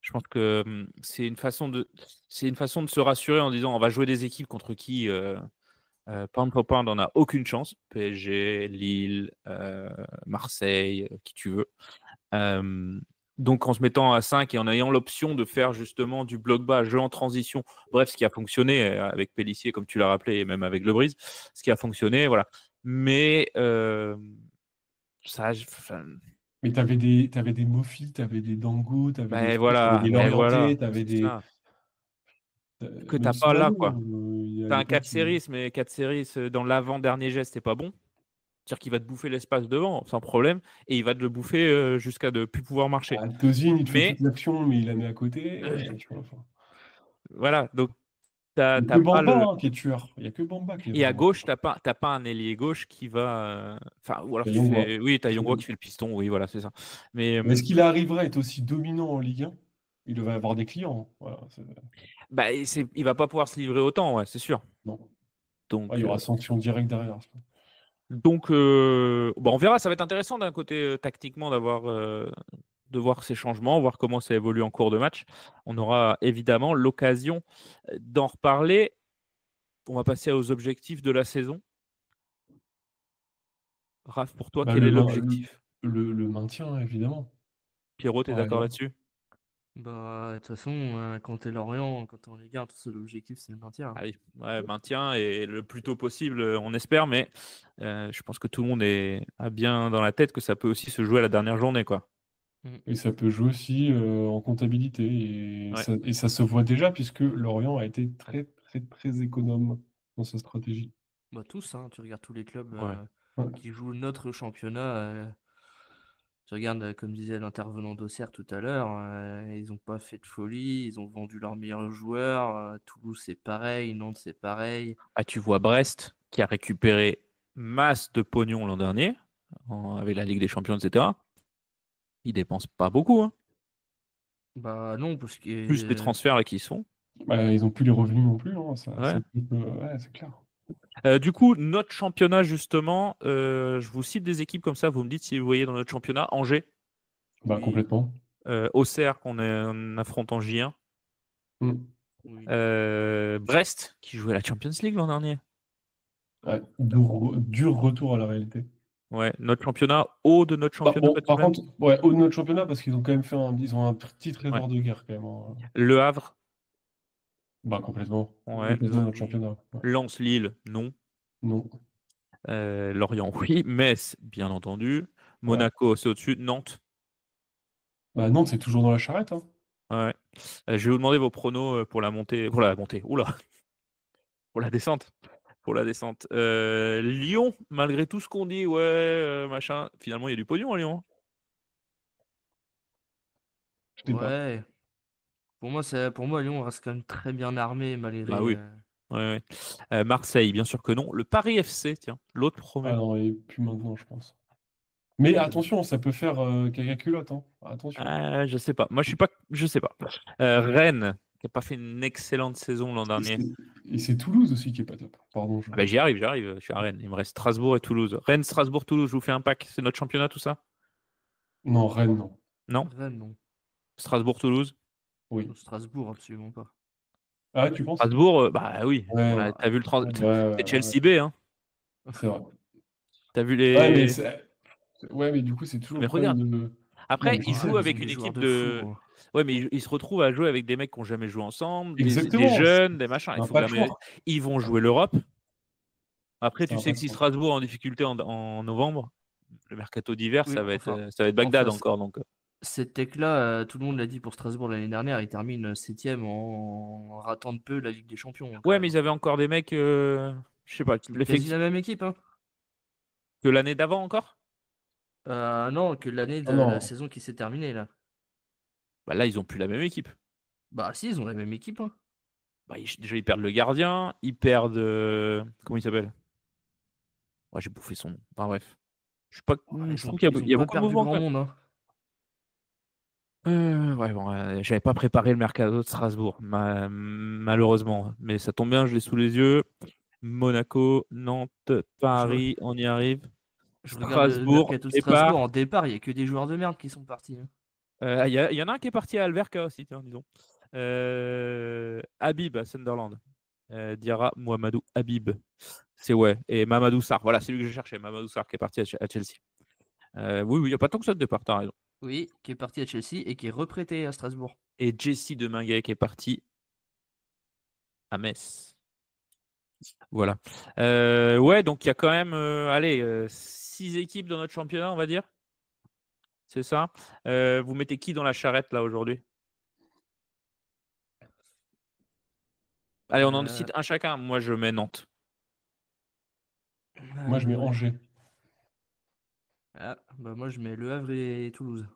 Je pense que c'est une façon de se rassurer en disant on va jouer des équipes contre qui pound for pound on n'a aucune chance. PSG, Lille, Marseille, qui tu veux. Donc en se mettant à 5 et en ayant l'option de faire justement du bloc bas, jeu en transition, bref, ce qui a fonctionné avec Pélissier, comme tu l'as rappelé, et même avec Lebris, ce qui a fonctionné, voilà. Mais ça, Mais tu avais des Mofi, tu avais des Dango, tu avais des voilà, Lorienté, tu c'est avais des. ça. Que Même t'as pas là, Silvano, quoi. T'as un l'époque, 4 séries, mais 4 séries dans l'avant-dernier geste, c'est pas bon. C'est-à-dire qu'il va te bouffer l'espace devant, sans problème, et il va te le bouffer jusqu'à ne plus pouvoir marcher. Tozin, il te fait Mais toute l'action, mais il la met à côté. Tu vois, voilà, donc il n'y a t'as que pas Bamba qui est tueur. Il n'y a que Bamba qui est Et à vraiment gauche, tueur. t'as pas un ailier gauche qui va. Enfin, ou alors T'as tu Yongwa. fais. Oui, t'as Yongwa qui fait le piston, oui, voilà, c'est ça. Mais Mais est-ce qu'il arrivera à être aussi dominant en Ligue 1? Il va avoir des clients. Voilà, bah, il va pas pouvoir se livrer autant, ouais, c'est sûr. non. Donc, Il y aura sanction directe derrière. bon, on verra. Ça va être intéressant d'un côté tactiquement de voir ces changements, voir comment ça évolue en cours de match. On aura évidemment l'occasion d'en reparler. On va passer aux objectifs de la saison. Raph, pour toi, Bah, quel est l'objectif? le maintien, évidemment. Pierrot, t'es Ouais, d'accord là-dessus? Bah, de toute façon, quand t'es Lorient, quand t'es en Ligue 1, tout seul l'objectif, c'est le maintien. Ah oui, ouais, maintien et le plus tôt possible, on espère, mais je pense que tout le monde a bien dans la tête que ça peut aussi se jouer à la dernière journée, quoi. Et ça peut jouer aussi en comptabilité. Ouais. Et ça se voit déjà, puisque Lorient a été très, très, très économe dans sa stratégie. Bah, tous, hein, tu regardes tous les clubs Ouais. Ouais. qui jouent notre championnat. Tu regardes, comme disait l'intervenant d'Auxerre tout à l'heure, ils n'ont pas fait de folie, ils ont vendu leurs meilleurs joueurs. Toulouse, c'est pareil, Nantes, c'est pareil. Ah, tu vois Brest qui a récupéré masse de pognon l'an dernier, avec la Ligue des Champions, etc. Ils dépensent pas beaucoup, hein. Bah non, parce Plus les que transferts là, qui se font. Bah, ils n'ont plus les revenus non plus. Hein, Ouais. ouais, c'est clair. Du coup, notre championnat, justement, je vous cite des équipes comme ça, vous me dites si vous voyez dans notre championnat. Angers, Bah, complètement. Auxerre qu'on affronte en J1. Mm. oui. Brest, qui jouait la Champions League l'an dernier. Ouais, dur retour à la réalité. Ouais, notre championnat, haut de notre Bah, championnat. bon, par contre, ouais, haut de notre championnat, parce qu'ils ont quand même ils ont un petit trésor de guerre quand même. Hein. Le Havre. Bah, complètement. Ouais. Complètement notre championnat. Ouais. Lens-Lille, non. Non. Lorient, oui. Metz, bien entendu. Monaco, c'est au-dessus. Nantes. Bah, Nantes, c'est toujours dans la charrette. Hein. Ouais. Je vais vous demander vos pronos pour la montée. Pour la montée. Oula. Pour la descente. Pour la descente. Lyon, malgré tout ce qu'on dit, ouais, machin. Finalement, il y a du pognon à Lyon. Je sais pas. Ouais. Pour moi, Lyon reste quand même très bien armé malgré. Bah oui. Ouais. Marseille, bien sûr que non. Le Paris FC, tiens, l'autre promet. Ah non, et plus maintenant, je pense. Mais attention, ça peut faire caca culotte. Hein. Attention. Je sais pas. Moi, je sais pas. Rennes, qui n'a pas fait une excellente saison l'an dernier. Et c'est Toulouse aussi qui est pas top. Pardon. Bah, j'y arrive. Je suis à Rennes. Il me reste Strasbourg et Toulouse. Rennes, Strasbourg, Toulouse, je vous fais un pack. C'est notre championnat, tout ça? Non, Rennes, non. Non? Rennes, non. Strasbourg, Toulouse? Oui. Strasbourg, absolument pas. Ah, tu penses? Strasbourg, bah oui. Ouais, T'as vu ouais, c'est Chelsea B, hein? c'est vrai. T'as vu les. Ouais, mais du coup, c'est toujours Mais le problème regarde. de. Après, Non, ils jouent avec une équipe de. Fou, hein. Ouais, mais ils se retrouvent à jouer avec des mecs qui n'ont jamais joué ensemble, des Exactement. jeunes, des machins. Un patchwork. Ils vont jouer l'Europe. Après, C'est tu un sais que si patchwork. Strasbourg est en difficulté en novembre, le mercato d'hiver, Oui, ça va être Bagdad encore. Donc. Cette tech-là, tout le monde l'a dit pour Strasbourg l'année dernière, il termine 7ème en ratant de peu la Ligue des Champions. Ouais, mais ils avaient encore des mecs, je sais pas, quasi la même équipe, hein. Que l'année d'avant encore? Non, que l'année de non. la saison qui s'est terminée là. Bah là, ils ont plus la même équipe. Bah si, ils ont la même équipe, hein. Bah, déjà, ils perdent le gardien, ils perdent. Comment il s'appelle? Ouais, j'ai bouffé son nom. Enfin bref. Je trouve qu'il y a beaucoup de mouvements. Grand monde, hein. Ouais, bon, j'avais pas préparé le mercato de Strasbourg, malheureusement. Mais ça tombe bien, je l'ai sous les yeux. Monaco, Nantes, Paris, on y arrive. Je regarde le Strasbourg, mercato de départ. Strasbourg en départ, il n'y a que des joueurs de merde qui sont partis, hein. Il y en a un qui est parti à Alverca aussi, tiens, disons. Habib à Sunderland. Diarra Mohamedou Habib. C'est ouais. Et Mamadou Sarr. Voilà, c'est lui que je cherchais. Mamadou Sarr qui est parti à Chelsea. Oui, il n'y a pas tant que ça de départ, t'as raison. Oui, qui est parti à Chelsea et qui est reprêté à Strasbourg. Et Jesse Deminguet qui est parti à Metz. Voilà. Ouais, donc il y a quand même 6 équipes dans notre championnat, on va dire. C'est ça. Vous mettez qui dans la charrette là aujourd'hui? Allez, on en cite un chacun. Moi, je mets Nantes. Moi, je mets Angers. Moi, je mets Le Havre et Toulouse.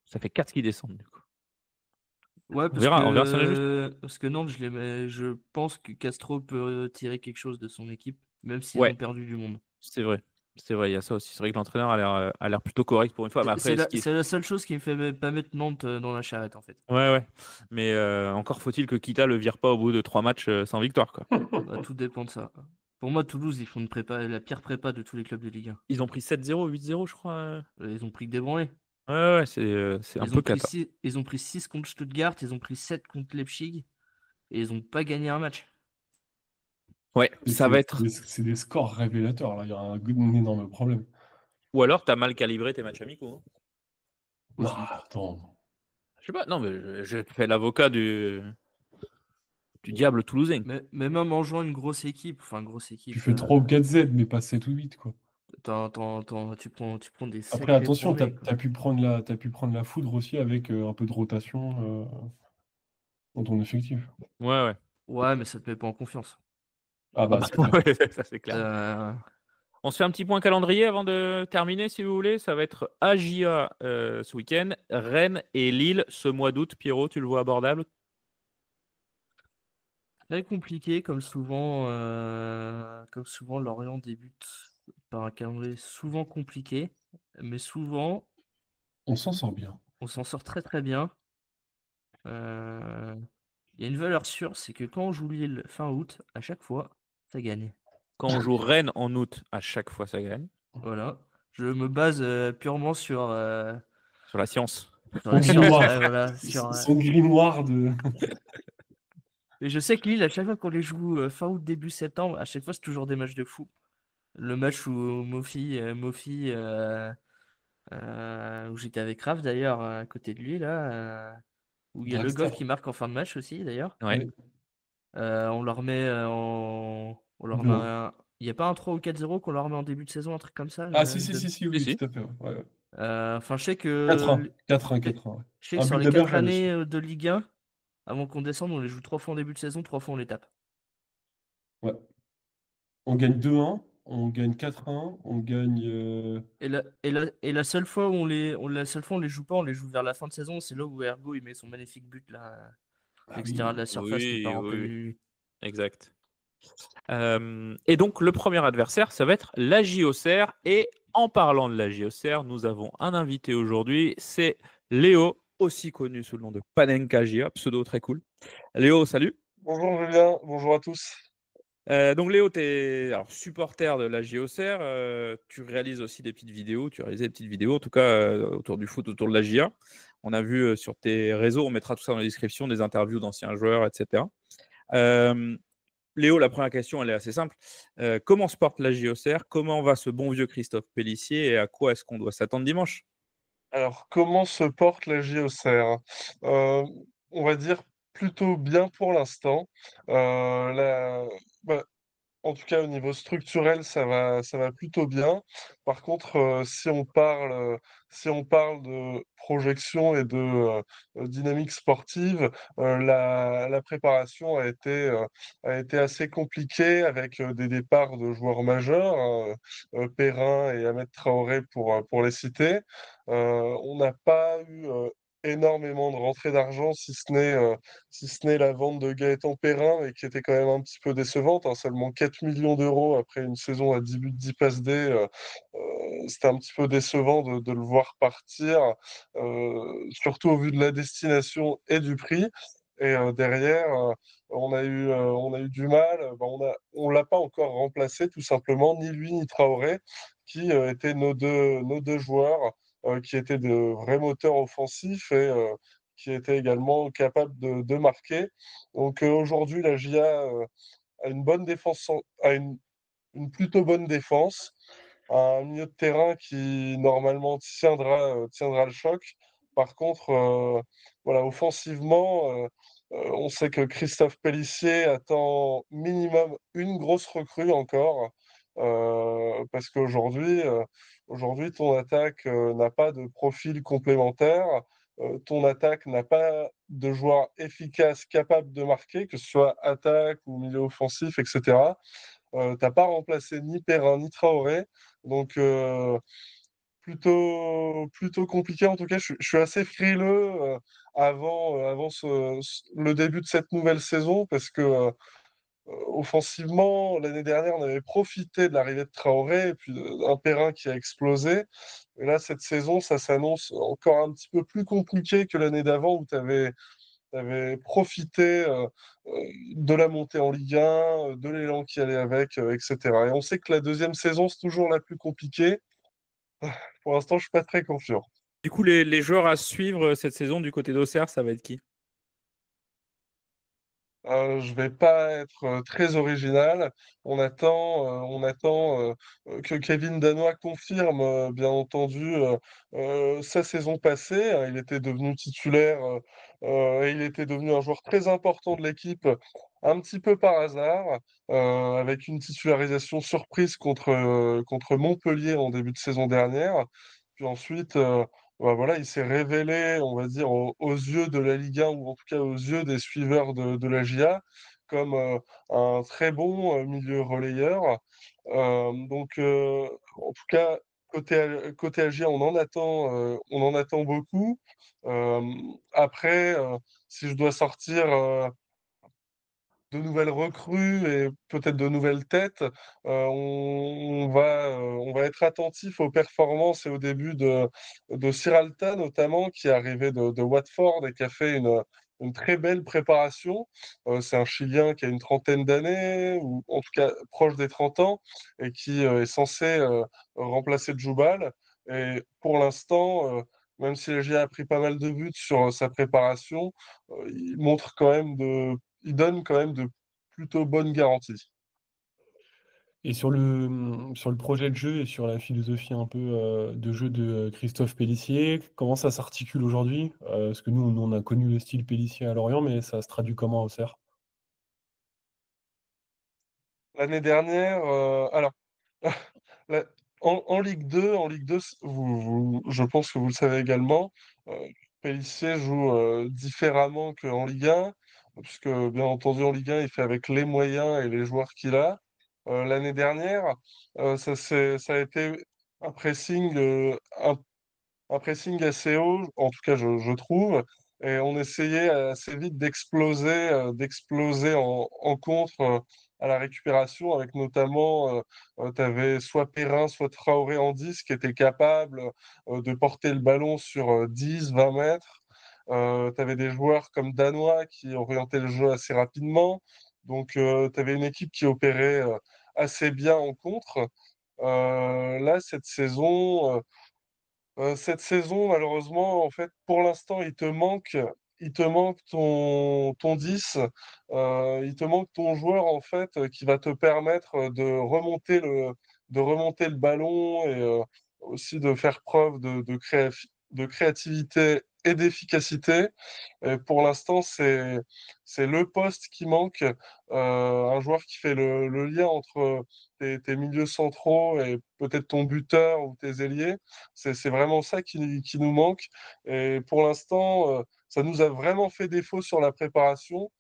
Ça fait 4 qui descendent, du coup. Ouais, On verra si on est juste. parce que Nantes, je pense que Castro peut tirer quelque chose de son équipe, même s'ils Ouais. ont perdu du monde. C'est vrai, il y a ça aussi. C'est vrai que l'entraîneur a l'air plutôt correct pour une fois. Mais après, C'est la seule chose qui me fait pas mettre Nantes dans la charrette, en fait. Ouais. Mais encore faut-il que Kita le vire pas au bout de 3 matchs sans victoire, quoi. Tout dépend de ça. Pour moi, Toulouse, ils font la pire prépa de tous les clubs de Ligue 1. Ils ont pris 7-0, 8-0, je crois. Ils ont pris que des branlés. Ouais, c'est un peu cata. Ils ont pris 6 contre Stuttgart, ils ont pris 7 contre Leipzig, et ils n'ont pas gagné un match. Ouais, ça va être. C'est des scores révélateurs, là. Il y a un énorme problème. Ou alors, t'as mal calibré tes matchs amicaux. Non, attends. Je sais pas, non, mais je fais l'avocat du diable toulousain. Mais même en jouant une grosse équipe, Tu fais 3 ou 4 Z, mais pas 7 ou 8, quoi. Tu prends des Après, attention, t'as pu prendre la foudre aussi avec un peu de rotation dans ton effectif. Ouais. Ouais, mais ça te met pas en confiance. Ah bah, c'est clair. Ouais, ça c'est clair. On se fait un petit point calendrier avant de terminer, si vous voulez. Ça va être AJA ce week-end, Rennes et Lille ce mois d'août. Pierrot, tu le vois abordable? Très compliqué, comme souvent, Lorient débute par un calendrier souvent compliqué, mais souvent, On s'en sort bien. on s'en sort très très bien. Il y a une valeur sûre, c'est que quand on joue Lille fin août, à chaque fois, ça gagne. Quand on joue Rennes en août, à chaque fois, ça gagne. Voilà. Je me base purement sur la science. Son grimoire. Voilà, Son grimoire de. Et je sais que Lille, à chaque fois qu'on les joue fin août, début septembre, à chaque fois, c'est toujours des matchs de fou. Le match où Mofi où j'étais avec Raph d'ailleurs, à côté de lui, là, où il y a Le Goff qui marque en fin de match aussi, d'ailleurs. Ouais. On leur met on leur met il n'y a pas un 3 ou 4-0 qu'on leur met en début de saison, un truc comme ça? Ah, si, oui, tout à fait. Ouais. Enfin, je sais que 4-1. Je sais que sur les 4 années de Ligue 1, avant qu'on descende, on les joue 3 fois en début de saison, 3 fois on les tape. Ouais. On gagne 2-1, on gagne 4-1, on gagne. Et la seule fois où on les joue pas, on les joue vers la fin de saison, c'est là où Ergo il met son magnifique but là, à l'extérieur de la surface qui part en pleine. Exact. Et donc le premier adversaire, ça va être la JOCR. Et en parlant de la JOCR, nous avons un invité aujourd'hui, c'est Léo, aussi connu sous le nom de Panenka Gia, pseudo très cool. Léo, salut. Bonjour Julien, bonjour à tous. Donc Léo, tu es supporter de la JOCR, tu réalises aussi des petites vidéos, en tout cas autour du foot, autour de la JA. On a vu sur tes réseaux, on mettra tout ça dans la description, des interviews d'anciens joueurs, etc. Léo, la première question, elle est assez simple. Comment se porte la JOCR? Comment va ce bon vieux Christophe Pélissier et à quoi est-ce qu'on doit s'attendre dimanche? Alors, comment se porte la JOCR? On va dire plutôt bien pour l'instant. En tout cas, au niveau structurel, ça va plutôt bien. Par contre, si on parle de projection et de dynamique sportive, la préparation a été assez compliquée avec des départs de joueurs majeurs, hein, Perrin et Ahmed Traoré pour les citer. On n'a pas eu énormément de rentrées d'argent, si ce n'est la vente de Gaëtan Perrin, mais qui était quand même un petit peu décevante, hein, seulement 4 millions d'euros après une saison à 10 buts, 10 passes D. C'était un petit peu décevant de le voir partir, surtout au vu de la destination et du prix. Et derrière, on a eu du mal. On l'a pas encore remplacé, tout simplement, ni lui ni Traoré, qui étaient nos deux joueurs qui étaient de vrais moteurs offensifs et qui étaient également capables de marquer. Donc aujourd'hui, la GIA a une bonne défense, une plutôt bonne défense, un milieu de terrain qui normalement tiendra le choc. Par contre, voilà, offensivement, on sait que Christophe Pélissier attend minimum une grosse recrue encore, parce qu'aujourd'hui, ton attaque n'a pas de profil complémentaire. ton attaque n'a pas de joueurs efficaces capables de marquer, que ce soit attaque ou milieu offensif, etc. T'as pas remplacé ni Perrin ni Traoré, donc plutôt compliqué. En tout cas, je suis assez frileux avant le début de cette nouvelle saison parce que offensivement, l'année dernière, on avait profité de l'arrivée de Traoré et puis d'un Perrin qui a explosé. Et là, cette saison, ça s'annonce encore un petit peu plus compliqué que l'année d'avant où tu avais profité de la montée en Ligue 1, de l'élan qui allait avec, etc. Et on sait que la deuxième saison, c'est toujours la plus compliquée. Pour l'instant, je suis pas très confiant. Du coup, les joueurs à suivre cette saison du côté d'Auxerre, ça va être qui? Je vais pas être très original. On attend que Kevin Danois confirme, bien entendu, sa saison passée, hein. Il était devenu titulaire et il était devenu un joueur très important de l'équipe, un petit peu par hasard, avec une titularisation surprise contre Montpellier en début de saison dernière. Puis ensuite, bah voilà, il s'est révélé, on va dire, aux yeux de la Ligue 1 ou en tout cas aux yeux des suiveurs de la GIA comme un très bon milieu relayeur. En tout cas, côté AGIA, on en attend beaucoup. Euh, Après, si je dois sortir de nouvelles recrues et peut-être de nouvelles têtes. On va être attentif aux performances et au début de Siralta, notamment, qui est arrivé de Watford et qui a fait une très belle préparation. C'est un Chilien qui a une trentaine d'années, ou en tout cas proche des 30 ans, et qui est censé remplacer Djoubal. Et pour l'instant, même si la GIA a pris pas mal de buts sur sa préparation, il donne quand même de plutôt bonnes garanties. Et sur le projet de jeu et sur la philosophie un peu de jeu de Christophe Pélissier, comment ça s'articule aujourd'hui? Parce que nous, on a connu le style Pélissier à Lorient, mais ça se traduit comment à Auxerre? L'année dernière, alors, la- en Ligue 2, je pense que vous le savez également, Pélissier joue différemment qu'en Ligue 1, puisque bien entendu en Ligue 1, il fait avec les moyens et les joueurs qu'il a. L'année dernière, ça a été un pressing un pressing assez haut, en tout cas je trouve, et on essayait assez vite d'exploser en contre à la récupération, avec notamment, tu avais soit Perrin, soit Traoré en 10 qui étaient capables de porter le ballon sur 10, 20 mètres. Tu avais des joueurs comme Danois qui orientaient le jeu assez rapidement. Donc tu avais une équipe qui opérait assez bien en contre. Là, cette saison, malheureusement, en fait, pour l'instant, il te manque ton 10, il te manque ton joueur, en fait, qui va te permettre de remonter le ballon et aussi de faire preuve de créativité et d'efficacité. Et pour l'instant, c'est le poste qui manque, un joueur qui fait le lien entre tes milieux centraux et peut-être ton buteur ou tes ailiers. C'est vraiment ça qui nous manque. Et pour l'instant, ça nous a vraiment fait défaut sur la préparation.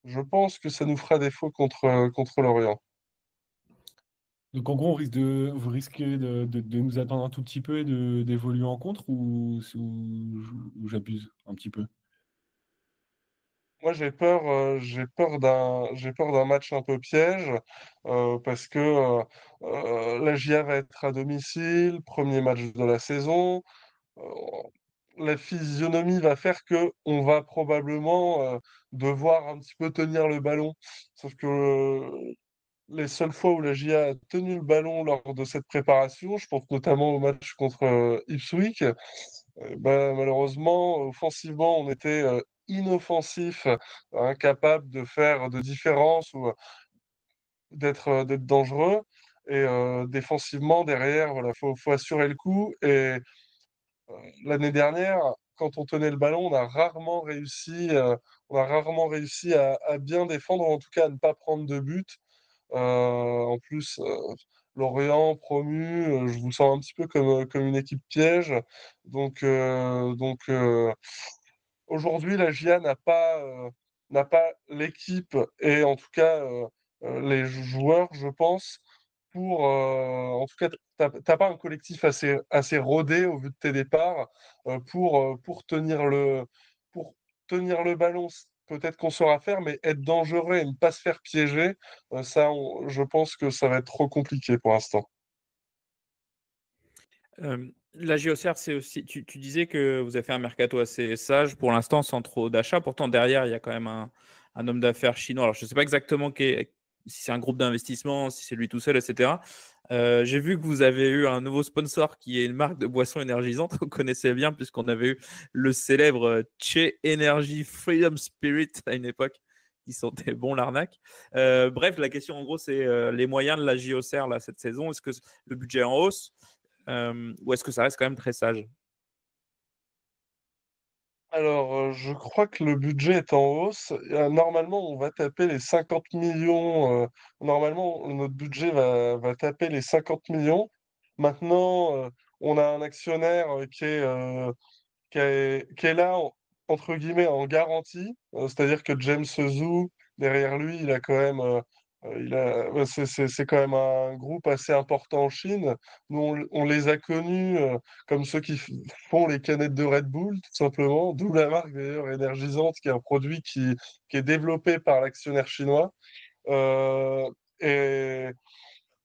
Je pense que ça nous fera défaut contre Lorient. Donc en gros, vous risquez de nous attendre un tout petit peu et d'évoluer en contre ou j'abuse un petit peu? Moi, j'ai peur d'un match un peu piège parce que la GIA va être à domicile, premier match de la saison. euh, la physionomie va faire que on va probablement devoir un petit peu tenir le ballon. Sauf que les seules fois où la GIA a tenu le ballon lors de cette préparation, je pense notamment au match contre Ipswich, bah, malheureusement, offensivement, on était inoffensif, incapable de faire de différence ou d'être dangereux. Et défensivement, derrière, voilà, faut assurer le coup. Et l'année dernière, quand on tenait le ballon, on a rarement réussi à bien défendre, ou en tout cas à ne pas prendre de but. En plus, Lorient promu, je vous sens un petit peu comme une équipe piège. Donc, aujourd'hui, la GIA n'a pas l'équipe et en tout cas les joueurs, je pense, pour en tout cas, t'as pas un collectif assez rodé au vu de tes départs pour tenir le ballon. Peut-être qu'on saura faire, mais être dangereux et ne pas se faire piéger, je pense que ça va être trop compliqué pour l'instant. La JOCR, c'est aussi. Tu disais que vous avez fait un mercato assez sage pour l'instant, sans trop d'achats. Pourtant, derrière, il y a quand même un homme d'affaires chinois. Alors, je ne sais pas exactement si c'est un groupe d'investissement, si c'est lui tout seul, etc. J'ai vu que vous avez eu un nouveau sponsor qui est une marque de boissons énergisantes. Vous connaissez bien, puisqu'on avait eu le célèbre Che Energy Freedom Spirit à une époque, qui sentait bon l'arnaque. Bref, la question en gros, c'est les moyens de la JOCR là, cette saison. Est-ce que le budget est en hausse? Ou est-ce que ça reste quand même très sage? Alors, je crois que le budget est en hausse. Normalement, on va taper les 50 millions. Normalement, notre budget va taper les 50 millions. Maintenant, on a un actionnaire qui est là, entre guillemets, en garantie. C'est-à-dire que James Zhu, derrière lui, il a quand même, ouais, c'est quand même un groupe assez important en Chine. Nous, on les a connus comme ceux qui font les canettes de Red Bull, tout simplement. D'où la marque, d'ailleurs, énergisante, qui est un produit qui est développé par l'actionnaire chinois. Euh, et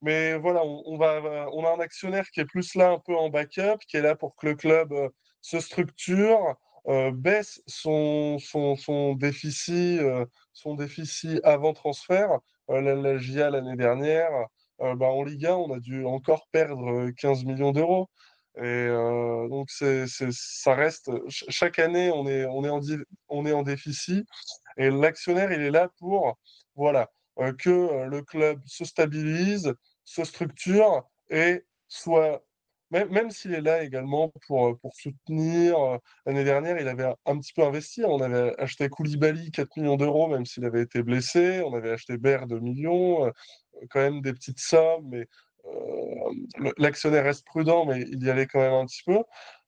mais voilà, on a un actionnaire qui est plus là un peu en backup, qui est là pour que le club se structure, baisse son déficit avant transfert. La GIA l'année dernière, en Ligue 1, on a dû encore perdre 15 millions d'euros. Et donc ça reste, chaque année, on est en déficit. Et l'actionnaire, il est là pour, voilà, que le club se stabilise, se structure et soit, même s'il est là également pour soutenir. L'année dernière, il avait un petit peu investi. On avait acheté Koulibaly 4 millions d'euros, même s'il avait été blessé. On avait acheté Baird 2 millions, quand même des petites sommes, mais l'actionnaire reste prudent, mais il y allait quand même un petit peu.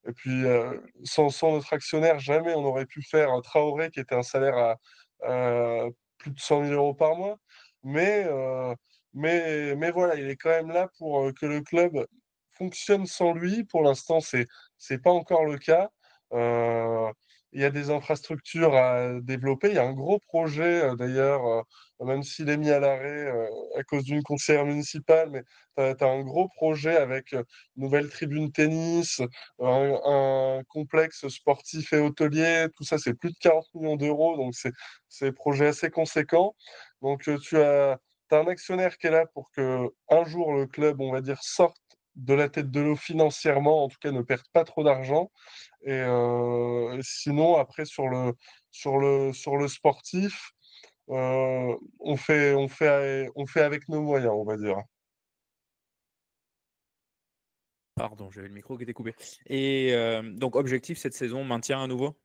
Et puis, sans notre actionnaire, jamais on aurait pu faire un Traoré qui était un salaire à plus de 100 000 euros par mois. Mais, euh, mais voilà, il est quand même là pour que le club fonctionne sans lui. Pour l'instant, c'est pas encore le cas. Euh, il y a des infrastructures à développer. Il y a un gros projet, d'ailleurs, même s'il est mis à l'arrêt à cause d'une conseillère municipale, mais tu as un gros projet avec une nouvelle tribune tennis, un complexe sportif et hôtelier. Tout ça, c'est plus de 40 millions d'euros. Donc, c'est un projet assez conséquent. Donc, t'as un actionnaire qui est là pour que un jour le club, on va dire, sorte de la tête de l'eau financièrement, en tout cas ne perde pas trop d'argent. Et sinon, après, sur le sportif, on fait avec nos moyens, on va dire. Pardon, j'avais le micro qui était coupé. Et donc, objectif cette saison, maintien à nouveau?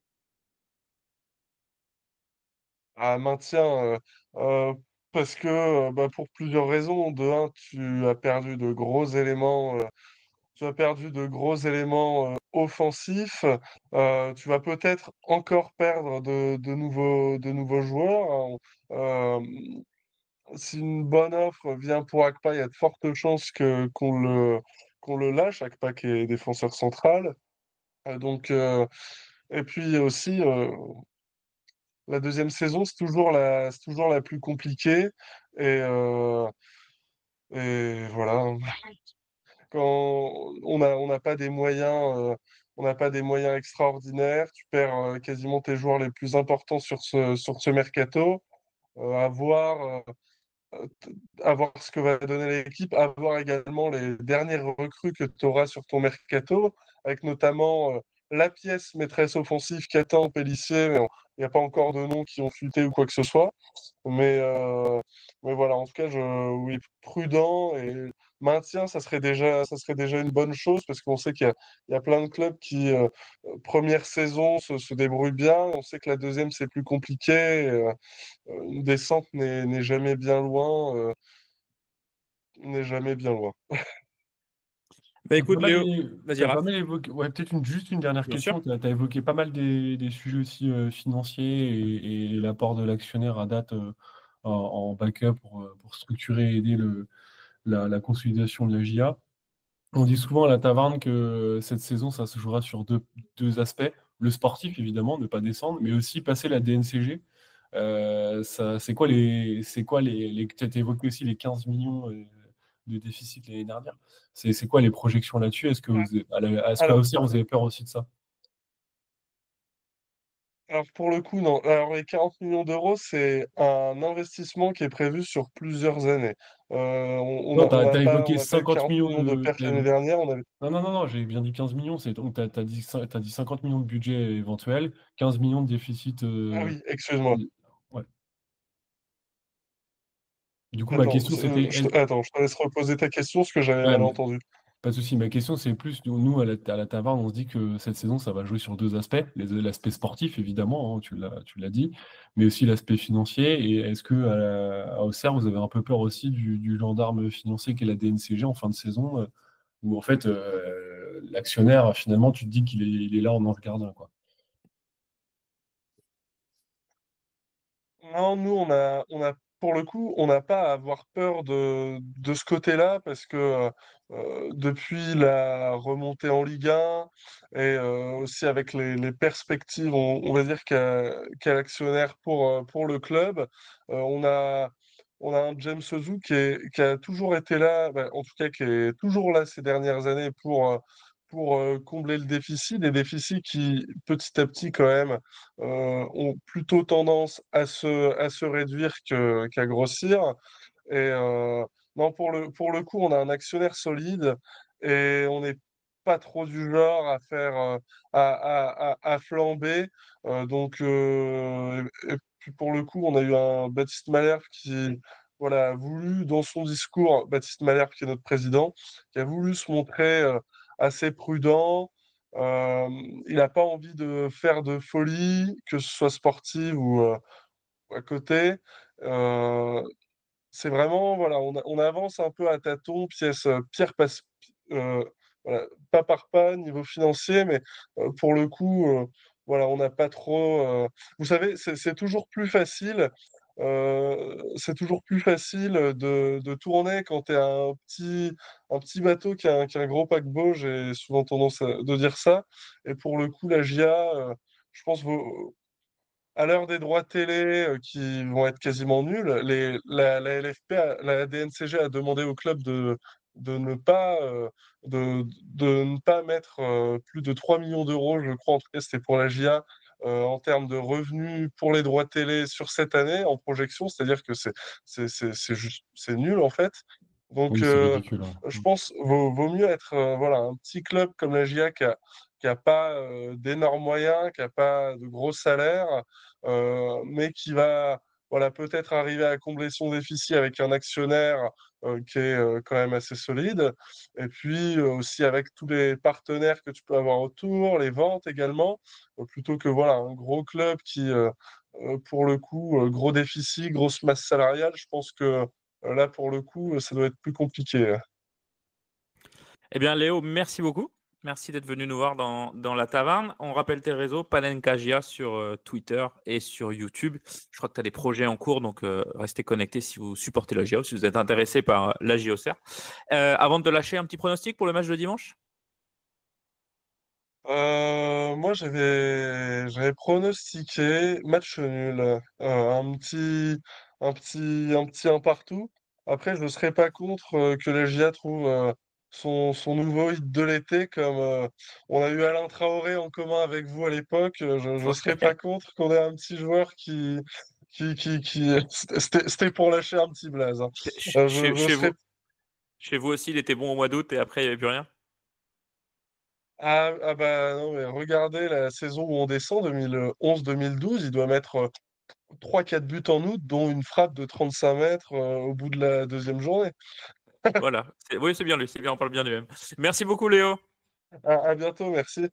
À maintien, parce que pour plusieurs raisons. De un, tu as perdu de gros éléments offensifs. Tu vas peut-être encore perdre de nouveaux joueurs, hein. Euh, Si une bonne offre vient pour Akpa, il y a de fortes chances qu'on le lâche. Akpa qui est défenseur central. Et puis aussi, la deuxième saison, c'est toujours la plus compliquée. Et, euh, et voilà. Quand on n'a pas des moyens, on n'a pas des moyens extraordinaires, tu perds quasiment tes joueurs les plus importants sur ce mercato. À voir, à voir ce que va donner l'équipe, à voir également les dernières recrues que tu auras sur ton mercato, avec notamment la pièce maîtresse offensive qu'attend Pélissier, mais il n'y a pas encore de noms qui ont fuité ou quoi que ce soit. Mais, euh, mais voilà, en tout cas, oui, prudent et maintien, ça serait déjà une bonne chose parce qu'on sait il y a plein de clubs qui, première saison, se débrouillent bien. On sait que la deuxième, c'est plus compliqué. Une descente n'est jamais bien loin. n'est jamais bien loin. Bah écoute, Léo, vas-y, T'as pas Raph. mal évoqué, ouais, peut-être juste une dernière Bien sûr. question. Tu as évoqué pas mal des sujets aussi financiers et l'apport de l'actionnaire à date en backup pour structurer et aider la consolidation de la JA. On dit souvent à la Taverne que cette saison, ça se jouera sur deux aspects. Le sportif, évidemment, ne pas descendre, mais aussi passer la DNCG. Tu as évoqué aussi les 15 millions de déficit l'année dernière. C'est quoi les projections là-dessus? Est-ce qu'à Alors, Auxerre, vous avez peur aussi de ça? alors, pour le coup, non. Alors, les 40 millions d'euros, c'est un investissement qui est prévu sur plusieurs années. Non, On t'as évoqué n'a pas eu 50 40 millions millions de pertes l'année dernière. Non, non, non, non, j'ai bien dit 15 millions. Donc, t'as dit 50 millions de budget éventuel, 15 millions de déficit. Ah oui, excuse-moi. Ouais. Du coup, ma Attends, question, c'était. attends, je te laisse reposer ta question parce que j'avais Ouais, mal mais entendu. pas de souci. Ma question, c'est plus, nous, à la Taverne, on se dit que cette saison, ça va jouer sur deux aspects. L'aspect sportif, évidemment, hein, tu l'as dit, mais aussi l'aspect financier. Et est-ce que à Auxerre, vous avez un peu peur aussi du gendarme financier qu'est la DNCG en fin de saison, où en fait, l'actionnaire, finalement, tu te dis il est là en ange gardien, quoi. Non, nous, pour le coup, on n'a pas à avoir peur de ce côté-là parce que depuis la remontée en Ligue 1 et aussi avec les perspectives, on va dire, qu'a l'actionnaire pour le club, on a un James Ozu qui a toujours été là, bah, en tout cas qui est toujours là ces dernières années pour combler le déficit, des déficits qui, petit à petit, quand même, ont plutôt tendance à se réduire qu'à grossir. Et non, pour le coup, on a un actionnaire solide et on n'est pas trop du genre à faire à flamber. Et puis pour le coup, on a eu un Baptiste Malherbe qui voilà, a voulu, dans son discours, Baptiste Malherbe, qui est notre président, qui a voulu se montrer assez prudent. Euh, il n'a pas envie de faire de folie, que ce soit sportive ou à côté. Euh, c'est vraiment, voilà, on avance un peu à tâtons, pierre passe, euh, voilà, pas par pas, niveau financier, mais pour le coup, voilà, on n'a pas trop. Vous savez, c'est toujours plus facile. C'est toujours plus facile de tourner quand tu es un petit bateau qui a un gros paquebot. J'ai souvent tendance de dire ça. Et pour le coup, la GIA, je pense, à l'heure des droits télé qui vont être quasiment nuls, la LFP, la DNCG a demandé au club de ne pas, de ne pas mettre plus de 3 millions d'euros, je crois, en tout cas c'était pour la GIA, en termes de revenus pour les droits télé sur cette année en projection, c'est-à-dire que c'est juste, c'est nul en fait. Donc, Oui, c'est ridicule, hein. je pense vaut mieux être voilà, un petit club comme la GIA qui a pas d'énormes moyens, qui a pas de gros salaires, mais qui va voilà, peut-être arriver à combler son déficit avec un actionnaire qui est quand même assez solide. Et puis aussi avec tous les partenaires que tu peux avoir autour, les ventes également, plutôt que voilà, un gros club qui, pour le coup, gros déficit, grosse masse salariale. Je pense que là, pour le coup, ça doit être plus compliqué. Eh bien, Léo, merci beaucoup. Merci d'être venu nous voir dans la taverne. On rappelle tes réseaux, Panenka GIA sur Twitter et sur YouTube. Je crois que tu as des projets en cours, donc restez connectés si vous supportez la GIA ou si vous êtes intéressé par la GIA Auxerre. Avant de te lâcher, un petit pronostic pour le match de dimanche? Moi, j'avais pronostiqué match nul, un petit un partout. Après, je ne serais pas contre que la GIA trouve son nouveau hit de l'été, comme on a eu Alain Traoré en commun avec vous à l'époque. Je ne serais pas contre qu'on ait un petit joueur qui... C'était pour lâcher un petit blaze, hein. Je serais Chez vous aussi, il était bon au mois d'août et après, il n'y avait plus rien? ah bah non, mais regardez la saison où on descend, 2011-2012, il doit mettre 3-4 buts en août, dont une frappe de 35 mètres au bout de la deuxième journée. Voilà. Oui, c'est bien lui. C'est bien, on parle bien du même. Merci beaucoup, Léo. À bientôt, merci.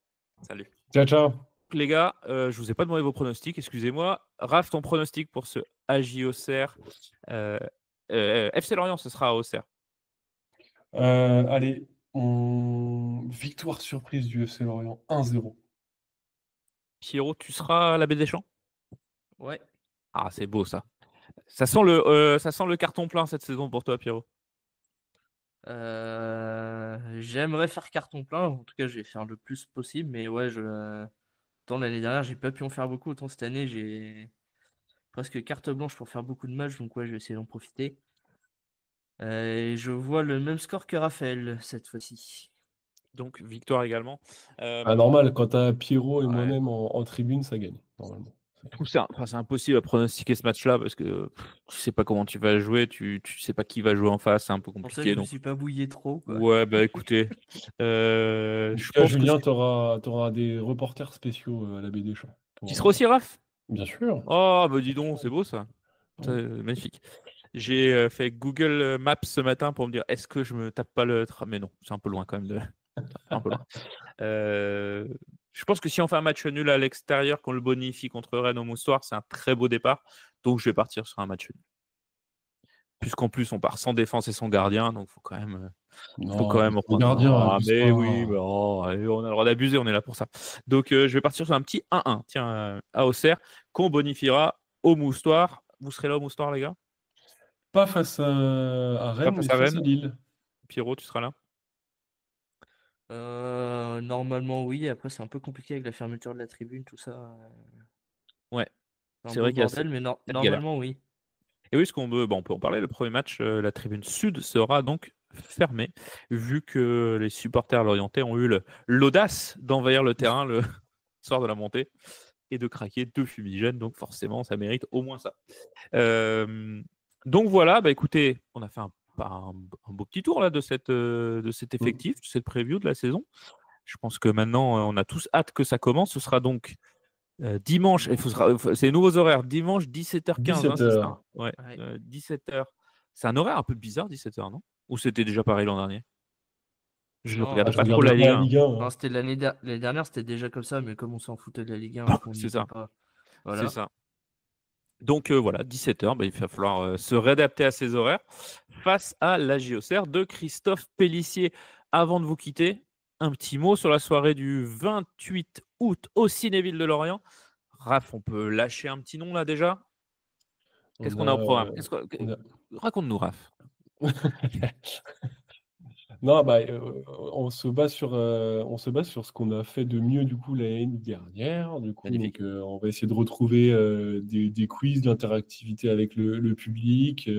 Salut. Ciao, ciao. Les gars, je vous ai pas demandé vos pronostics, excusez-moi. Raph, ton pronostic pour ce AJ Auxerre FC Lorient, ce sera à Auxerre. Allez, victoire surprise du FC Lorient 1-0. Pierrot, tu seras à la Baie des Champs? Ouais. Ah, c'est beau ça. Ça sent le carton plein cette saison pour toi, Pierrot. J'aimerais faire carton plein. En tout cas, je vais faire le plus possible. Mais ouais, autant l'année dernière, j'ai pas pu en faire beaucoup. Autant cette année, j'ai presque carte blanche pour faire beaucoup de matchs. Donc ouais, je vais essayer d'en profiter. Et je vois le même score que Raphaël cette fois-ci. Donc, victoire également. Normal, quand t'as Pierrot et Ouais. moi-même en tribune, ça gagne, normalement. Je trouve que c'est impossible à pronostiquer ce match-là parce que tu sais pas comment tu vas jouer, tu sais pas qui va jouer en face, c'est un peu Pour ça, compliqué. je me Donc, suis pas bouillé trop, quoi. ouais, bah écoutez, En je tout cas, pense que Julien, t'auras des reporters spéciaux à la Baie des Champs. tu seras aussi Raph? Bien sûr. Oh, bah dis donc, c'est beau ça. Ouais. Magnifique. J'ai fait Google Maps ce matin pour me dire est-ce que je me tape pas le train? Mais non, c'est un peu loin quand même. Un peu loin. Je pense que si on fait un match nul à l'extérieur, qu'on le bonifie contre Rennes au Moustoir, c'est un très beau départ. Donc je vais partir sur un match nul. Puisqu'en plus on part sans défense et sans gardien, donc faut quand même reprendre. Gardien, mais oui, allez, on a le droit d'abuser, on est là pour ça. Donc je vais partir sur un petit 1-1, tiens, à Auxerre, qu'on bonifiera au Moustoir. Vous serez là au Moustoir, les gars? Pas face à Rennes, mais face à Lille. Pierrot, tu seras là? Normalement, oui. Après, c'est un peu compliqué avec la fermeture de la tribune, tout ça. Ouais. C'est C'est un vrai beau qu'il y a bordel, mais cette normalement, oui. Et oui, on peut en parler. Le premier match, la tribune sud sera donc fermée, vu que les supporters lorientais ont eu l'audace d'envahir le terrain le soir de la montée et de craquer 2 fumigènes. Donc forcément, ça mérite au moins ça. Donc voilà, bah écoutez, on a fait un beau petit tour là de cet effectif, de cette preview de la saison. Je pense que maintenant, on a tous hâte que ça commence. Ce sera donc dimanche, c'est les nouveaux horaires. Dimanche, 17h15. 17h. C'est ça? Ouais. 17h. C'est un horaire un peu bizarre, 17h, non? Ou c'était déjà pareil l'an dernier? Je ne regardais pas trop la Ligue 1. Non, c'était l'année dernière, c'était déjà comme ça, mais comme on s'en foutait de la Ligue 1, on c'est ça. pas. Voilà. C'est ça. Donc voilà, 17h, il va falloir se réadapter à ces horaires face à la JOCR de Christophe Pélissier. Avant de vous quitter, un petit mot sur la soirée du 28 août au Cinéville de Lorient. Raph, on peut lâcher un petit nom là déjà? Qu'est-ce qu'on a au programme? Raconte-nous, Raph. Non, on se base sur ce qu'on a fait de mieux du coup l'année dernière. Du coup, donc, on va essayer de retrouver des quiz, de l'interactivité avec le public.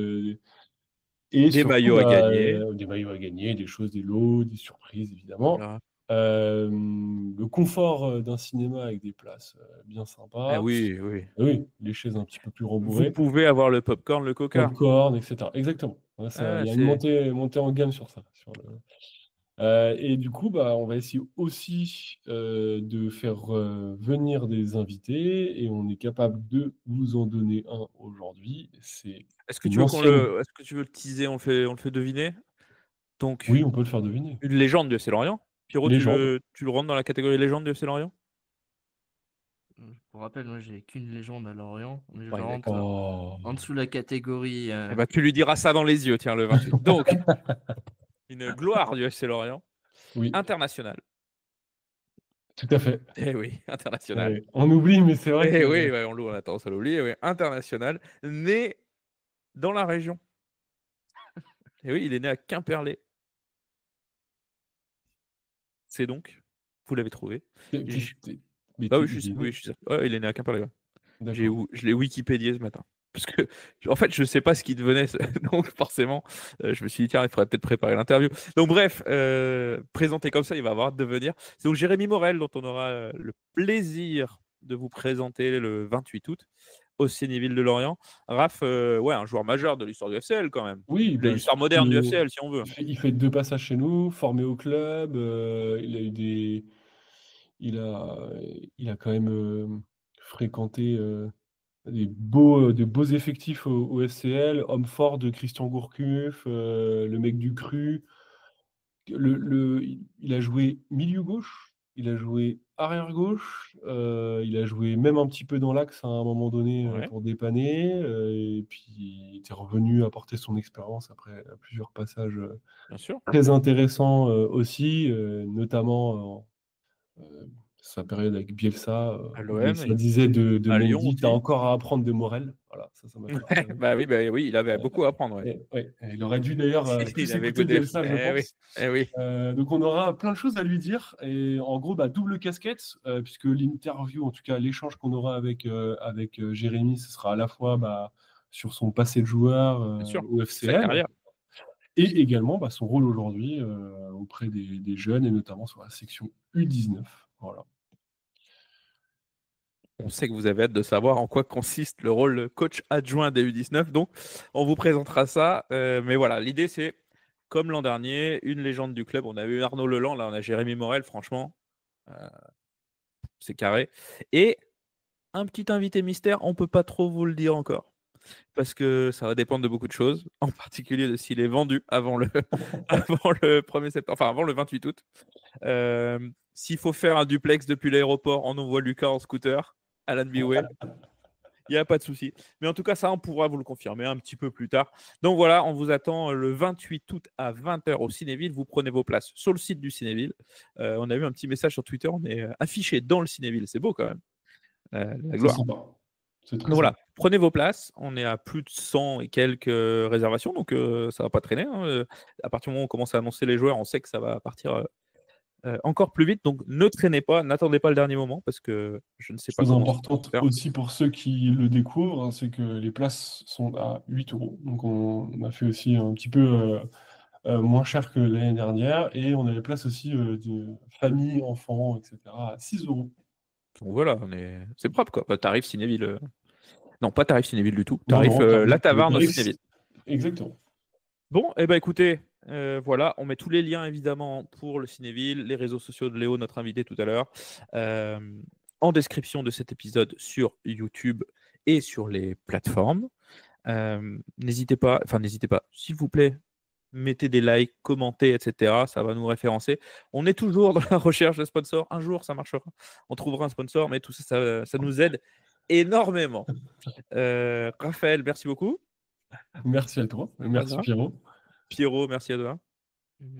Et des maillots à gagner. Des maillots à gagner, des choses, des lots, des surprises évidemment. Voilà. Le confort d'un cinéma avec des places bien sympas. Oui. Oui, les chaises un petit peu plus rembourrées. Vous pouvez avoir le popcorn, le coca. Popcorn, etc. Exactement. Il y a une montée en gamme sur ça. Et du coup, on va essayer aussi de faire venir des invités et on est capable de vous en donner un aujourd'hui. Est-ce que tu veux le teaser? On le fait deviner? Donc, oui, on peut le faire deviner. Une légende du FC Lorient. Pierrot, tu le rentres dans la catégorie légende du FC Lorient? Pour rappel, moi, j'ai qu'une légende à Lorient. Mais je Ouais, rentre en dessous de la catégorie. Tu lui diras ça dans les yeux, tiens, le 28. Donc, une gloire du FC Lorient. Oui. International. Tout à fait. Eh oui, international. Ouais, on oublie, mais c'est vrai que... oui, on a tendance à l'oublier. Oui. International, né dans la région. Et oui, il est né à Quimperlé. C'est donc, vous l'avez trouvé. Oui, je suis sûr. Ouais, il est né à Quimperlé. Ouais. Je l'ai Wikipédié ce matin. Parce que, en fait, je ne sais pas ce qui devenait. Donc, forcément, je me suis dit, tiens, il faudrait peut-être préparer l'interview. Donc, bref, présenté comme ça, il va avoir hâte de venir. C'est donc Jérémy Morel, dont on aura le plaisir de vous présenter le 28 août au Cinéville de Lorient. Raph, un joueur majeur de l'histoire du FCL quand même. Oui, l'histoire moderne du FCL, si on veut. Il fait 2 passages chez nous, formé au club. Il a eu il a quand même fréquenté des beaux effectifs au FCL. Homme fort de Christian Gourcuff, le mec du Cru. Il a joué milieu gauche, il a joué arrière-gauche, il a joué même un petit peu dans l'axe à un moment donné Ouais. pour dépanner, et puis il était revenu apporter son expérience après plusieurs passages Bien sûr. très intéressants aussi, notamment sa période avec Bielsa. À l'OM Bielsa et disait de à Lyon Mendy, tu as aussi. encore à apprendre de Morel. Voilà, ça m'a fait plaisir. Bah oui, il avait beaucoup à apprendre. Ouais. Ouais, il aurait dû d'ailleurs plus Il avait écouter goûté. Bielsa, je Oui. pense. Oui. Donc on aura plein de choses à lui dire. Et en gros, double casquette, puisque l'interview, en tout cas l'échange qu'on aura avec Jérémy, ce sera à la fois sur son passé de joueur Bien sûr. au Sa FCN, carrière. et également son rôle aujourd'hui auprès des jeunes, et notamment sur la section U19. Voilà. On sait que vous avez hâte de savoir en quoi consiste le rôle de coach adjoint des U19. Donc, on vous présentera ça. Mais voilà, l'idée, c'est, comme l'an dernier, une légende du club. On a eu Arnaud Leland, là, on a Jérémy Morel, franchement. C'est carré. Et un petit invité mystère, on ne peut pas trop vous le dire encore. Parce que ça va dépendre de beaucoup de choses, en particulier de s'il est vendu avant le 1er septembre, enfin avant le 28 août. S'il faut faire un duplex depuis l'aéroport, on envoie Lucas en scooter à l'NBWay. Il n'y a pas de souci. Mais en tout cas, ça, on pourra vous le confirmer un petit peu plus tard. Donc voilà, on vous attend le 28 août à 20h au Cinéville. Vous prenez vos places sur le site du Cinéville. On a eu un petit message sur Twitter. On est affiché dans le Cinéville. C'est beau quand même. La gloire. C'est sympa. C'est très Donc voilà, sympa. prenez vos places. On est à plus de 100 et quelques réservations. Donc ça ne va pas traîner. À partir du moment où on commence à annoncer les joueurs, on sait que ça va partir encore plus vite. Donc ne traînez pas, n'attendez pas le dernier moment parce que je ne sais pas Chose comment importante faire. aussi pour ceux qui le découvrent, c'est que les places sont à 8 €. Donc on a fait aussi un petit peu moins cher que l'année dernière, et on a les places aussi de famille, enfants, etc. à 6 €. Donc voilà, c'est propre quoi. Tarif Cinéville. Non, pas tarif Cinéville du tout. Tarif la taverne au Cinéville. Exactement. Bon, et écoutez, voilà, on met tous les liens évidemment pour le Cinéville, les réseaux sociaux de Léo, notre invité tout à l'heure, en description de cet épisode sur YouTube et sur les plateformes. N'hésitez pas, s'il vous plaît, mettez des likes, commentez, etc. Ça va nous référencer. On est toujours dans la recherche de sponsors. Un jour, ça marchera. On trouvera un sponsor, mais tout ça, ça nous aide énormément. Raphaël, merci beaucoup. Merci à toi. Merci Pierrot. Pierrot, merci à toi.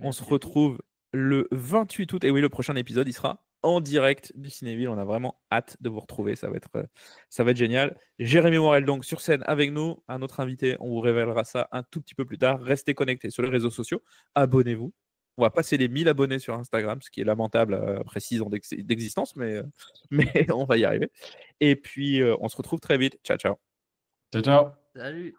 On se retrouve le 28 août. Et oui, le prochain épisode, il sera en direct du Cinéville. On a vraiment hâte de vous retrouver. Ça va être génial. Jérémy Morel, donc, sur scène avec nous. Un autre invité, on vous révélera ça un tout petit peu plus tard. Restez connectés sur les réseaux sociaux. Abonnez-vous. On va passer les 1000 abonnés sur Instagram, ce qui est lamentable après 6 ans d'existence, mais on va y arriver. Et puis, on se retrouve très vite. Ciao, ciao. Ciao, ciao. Salut.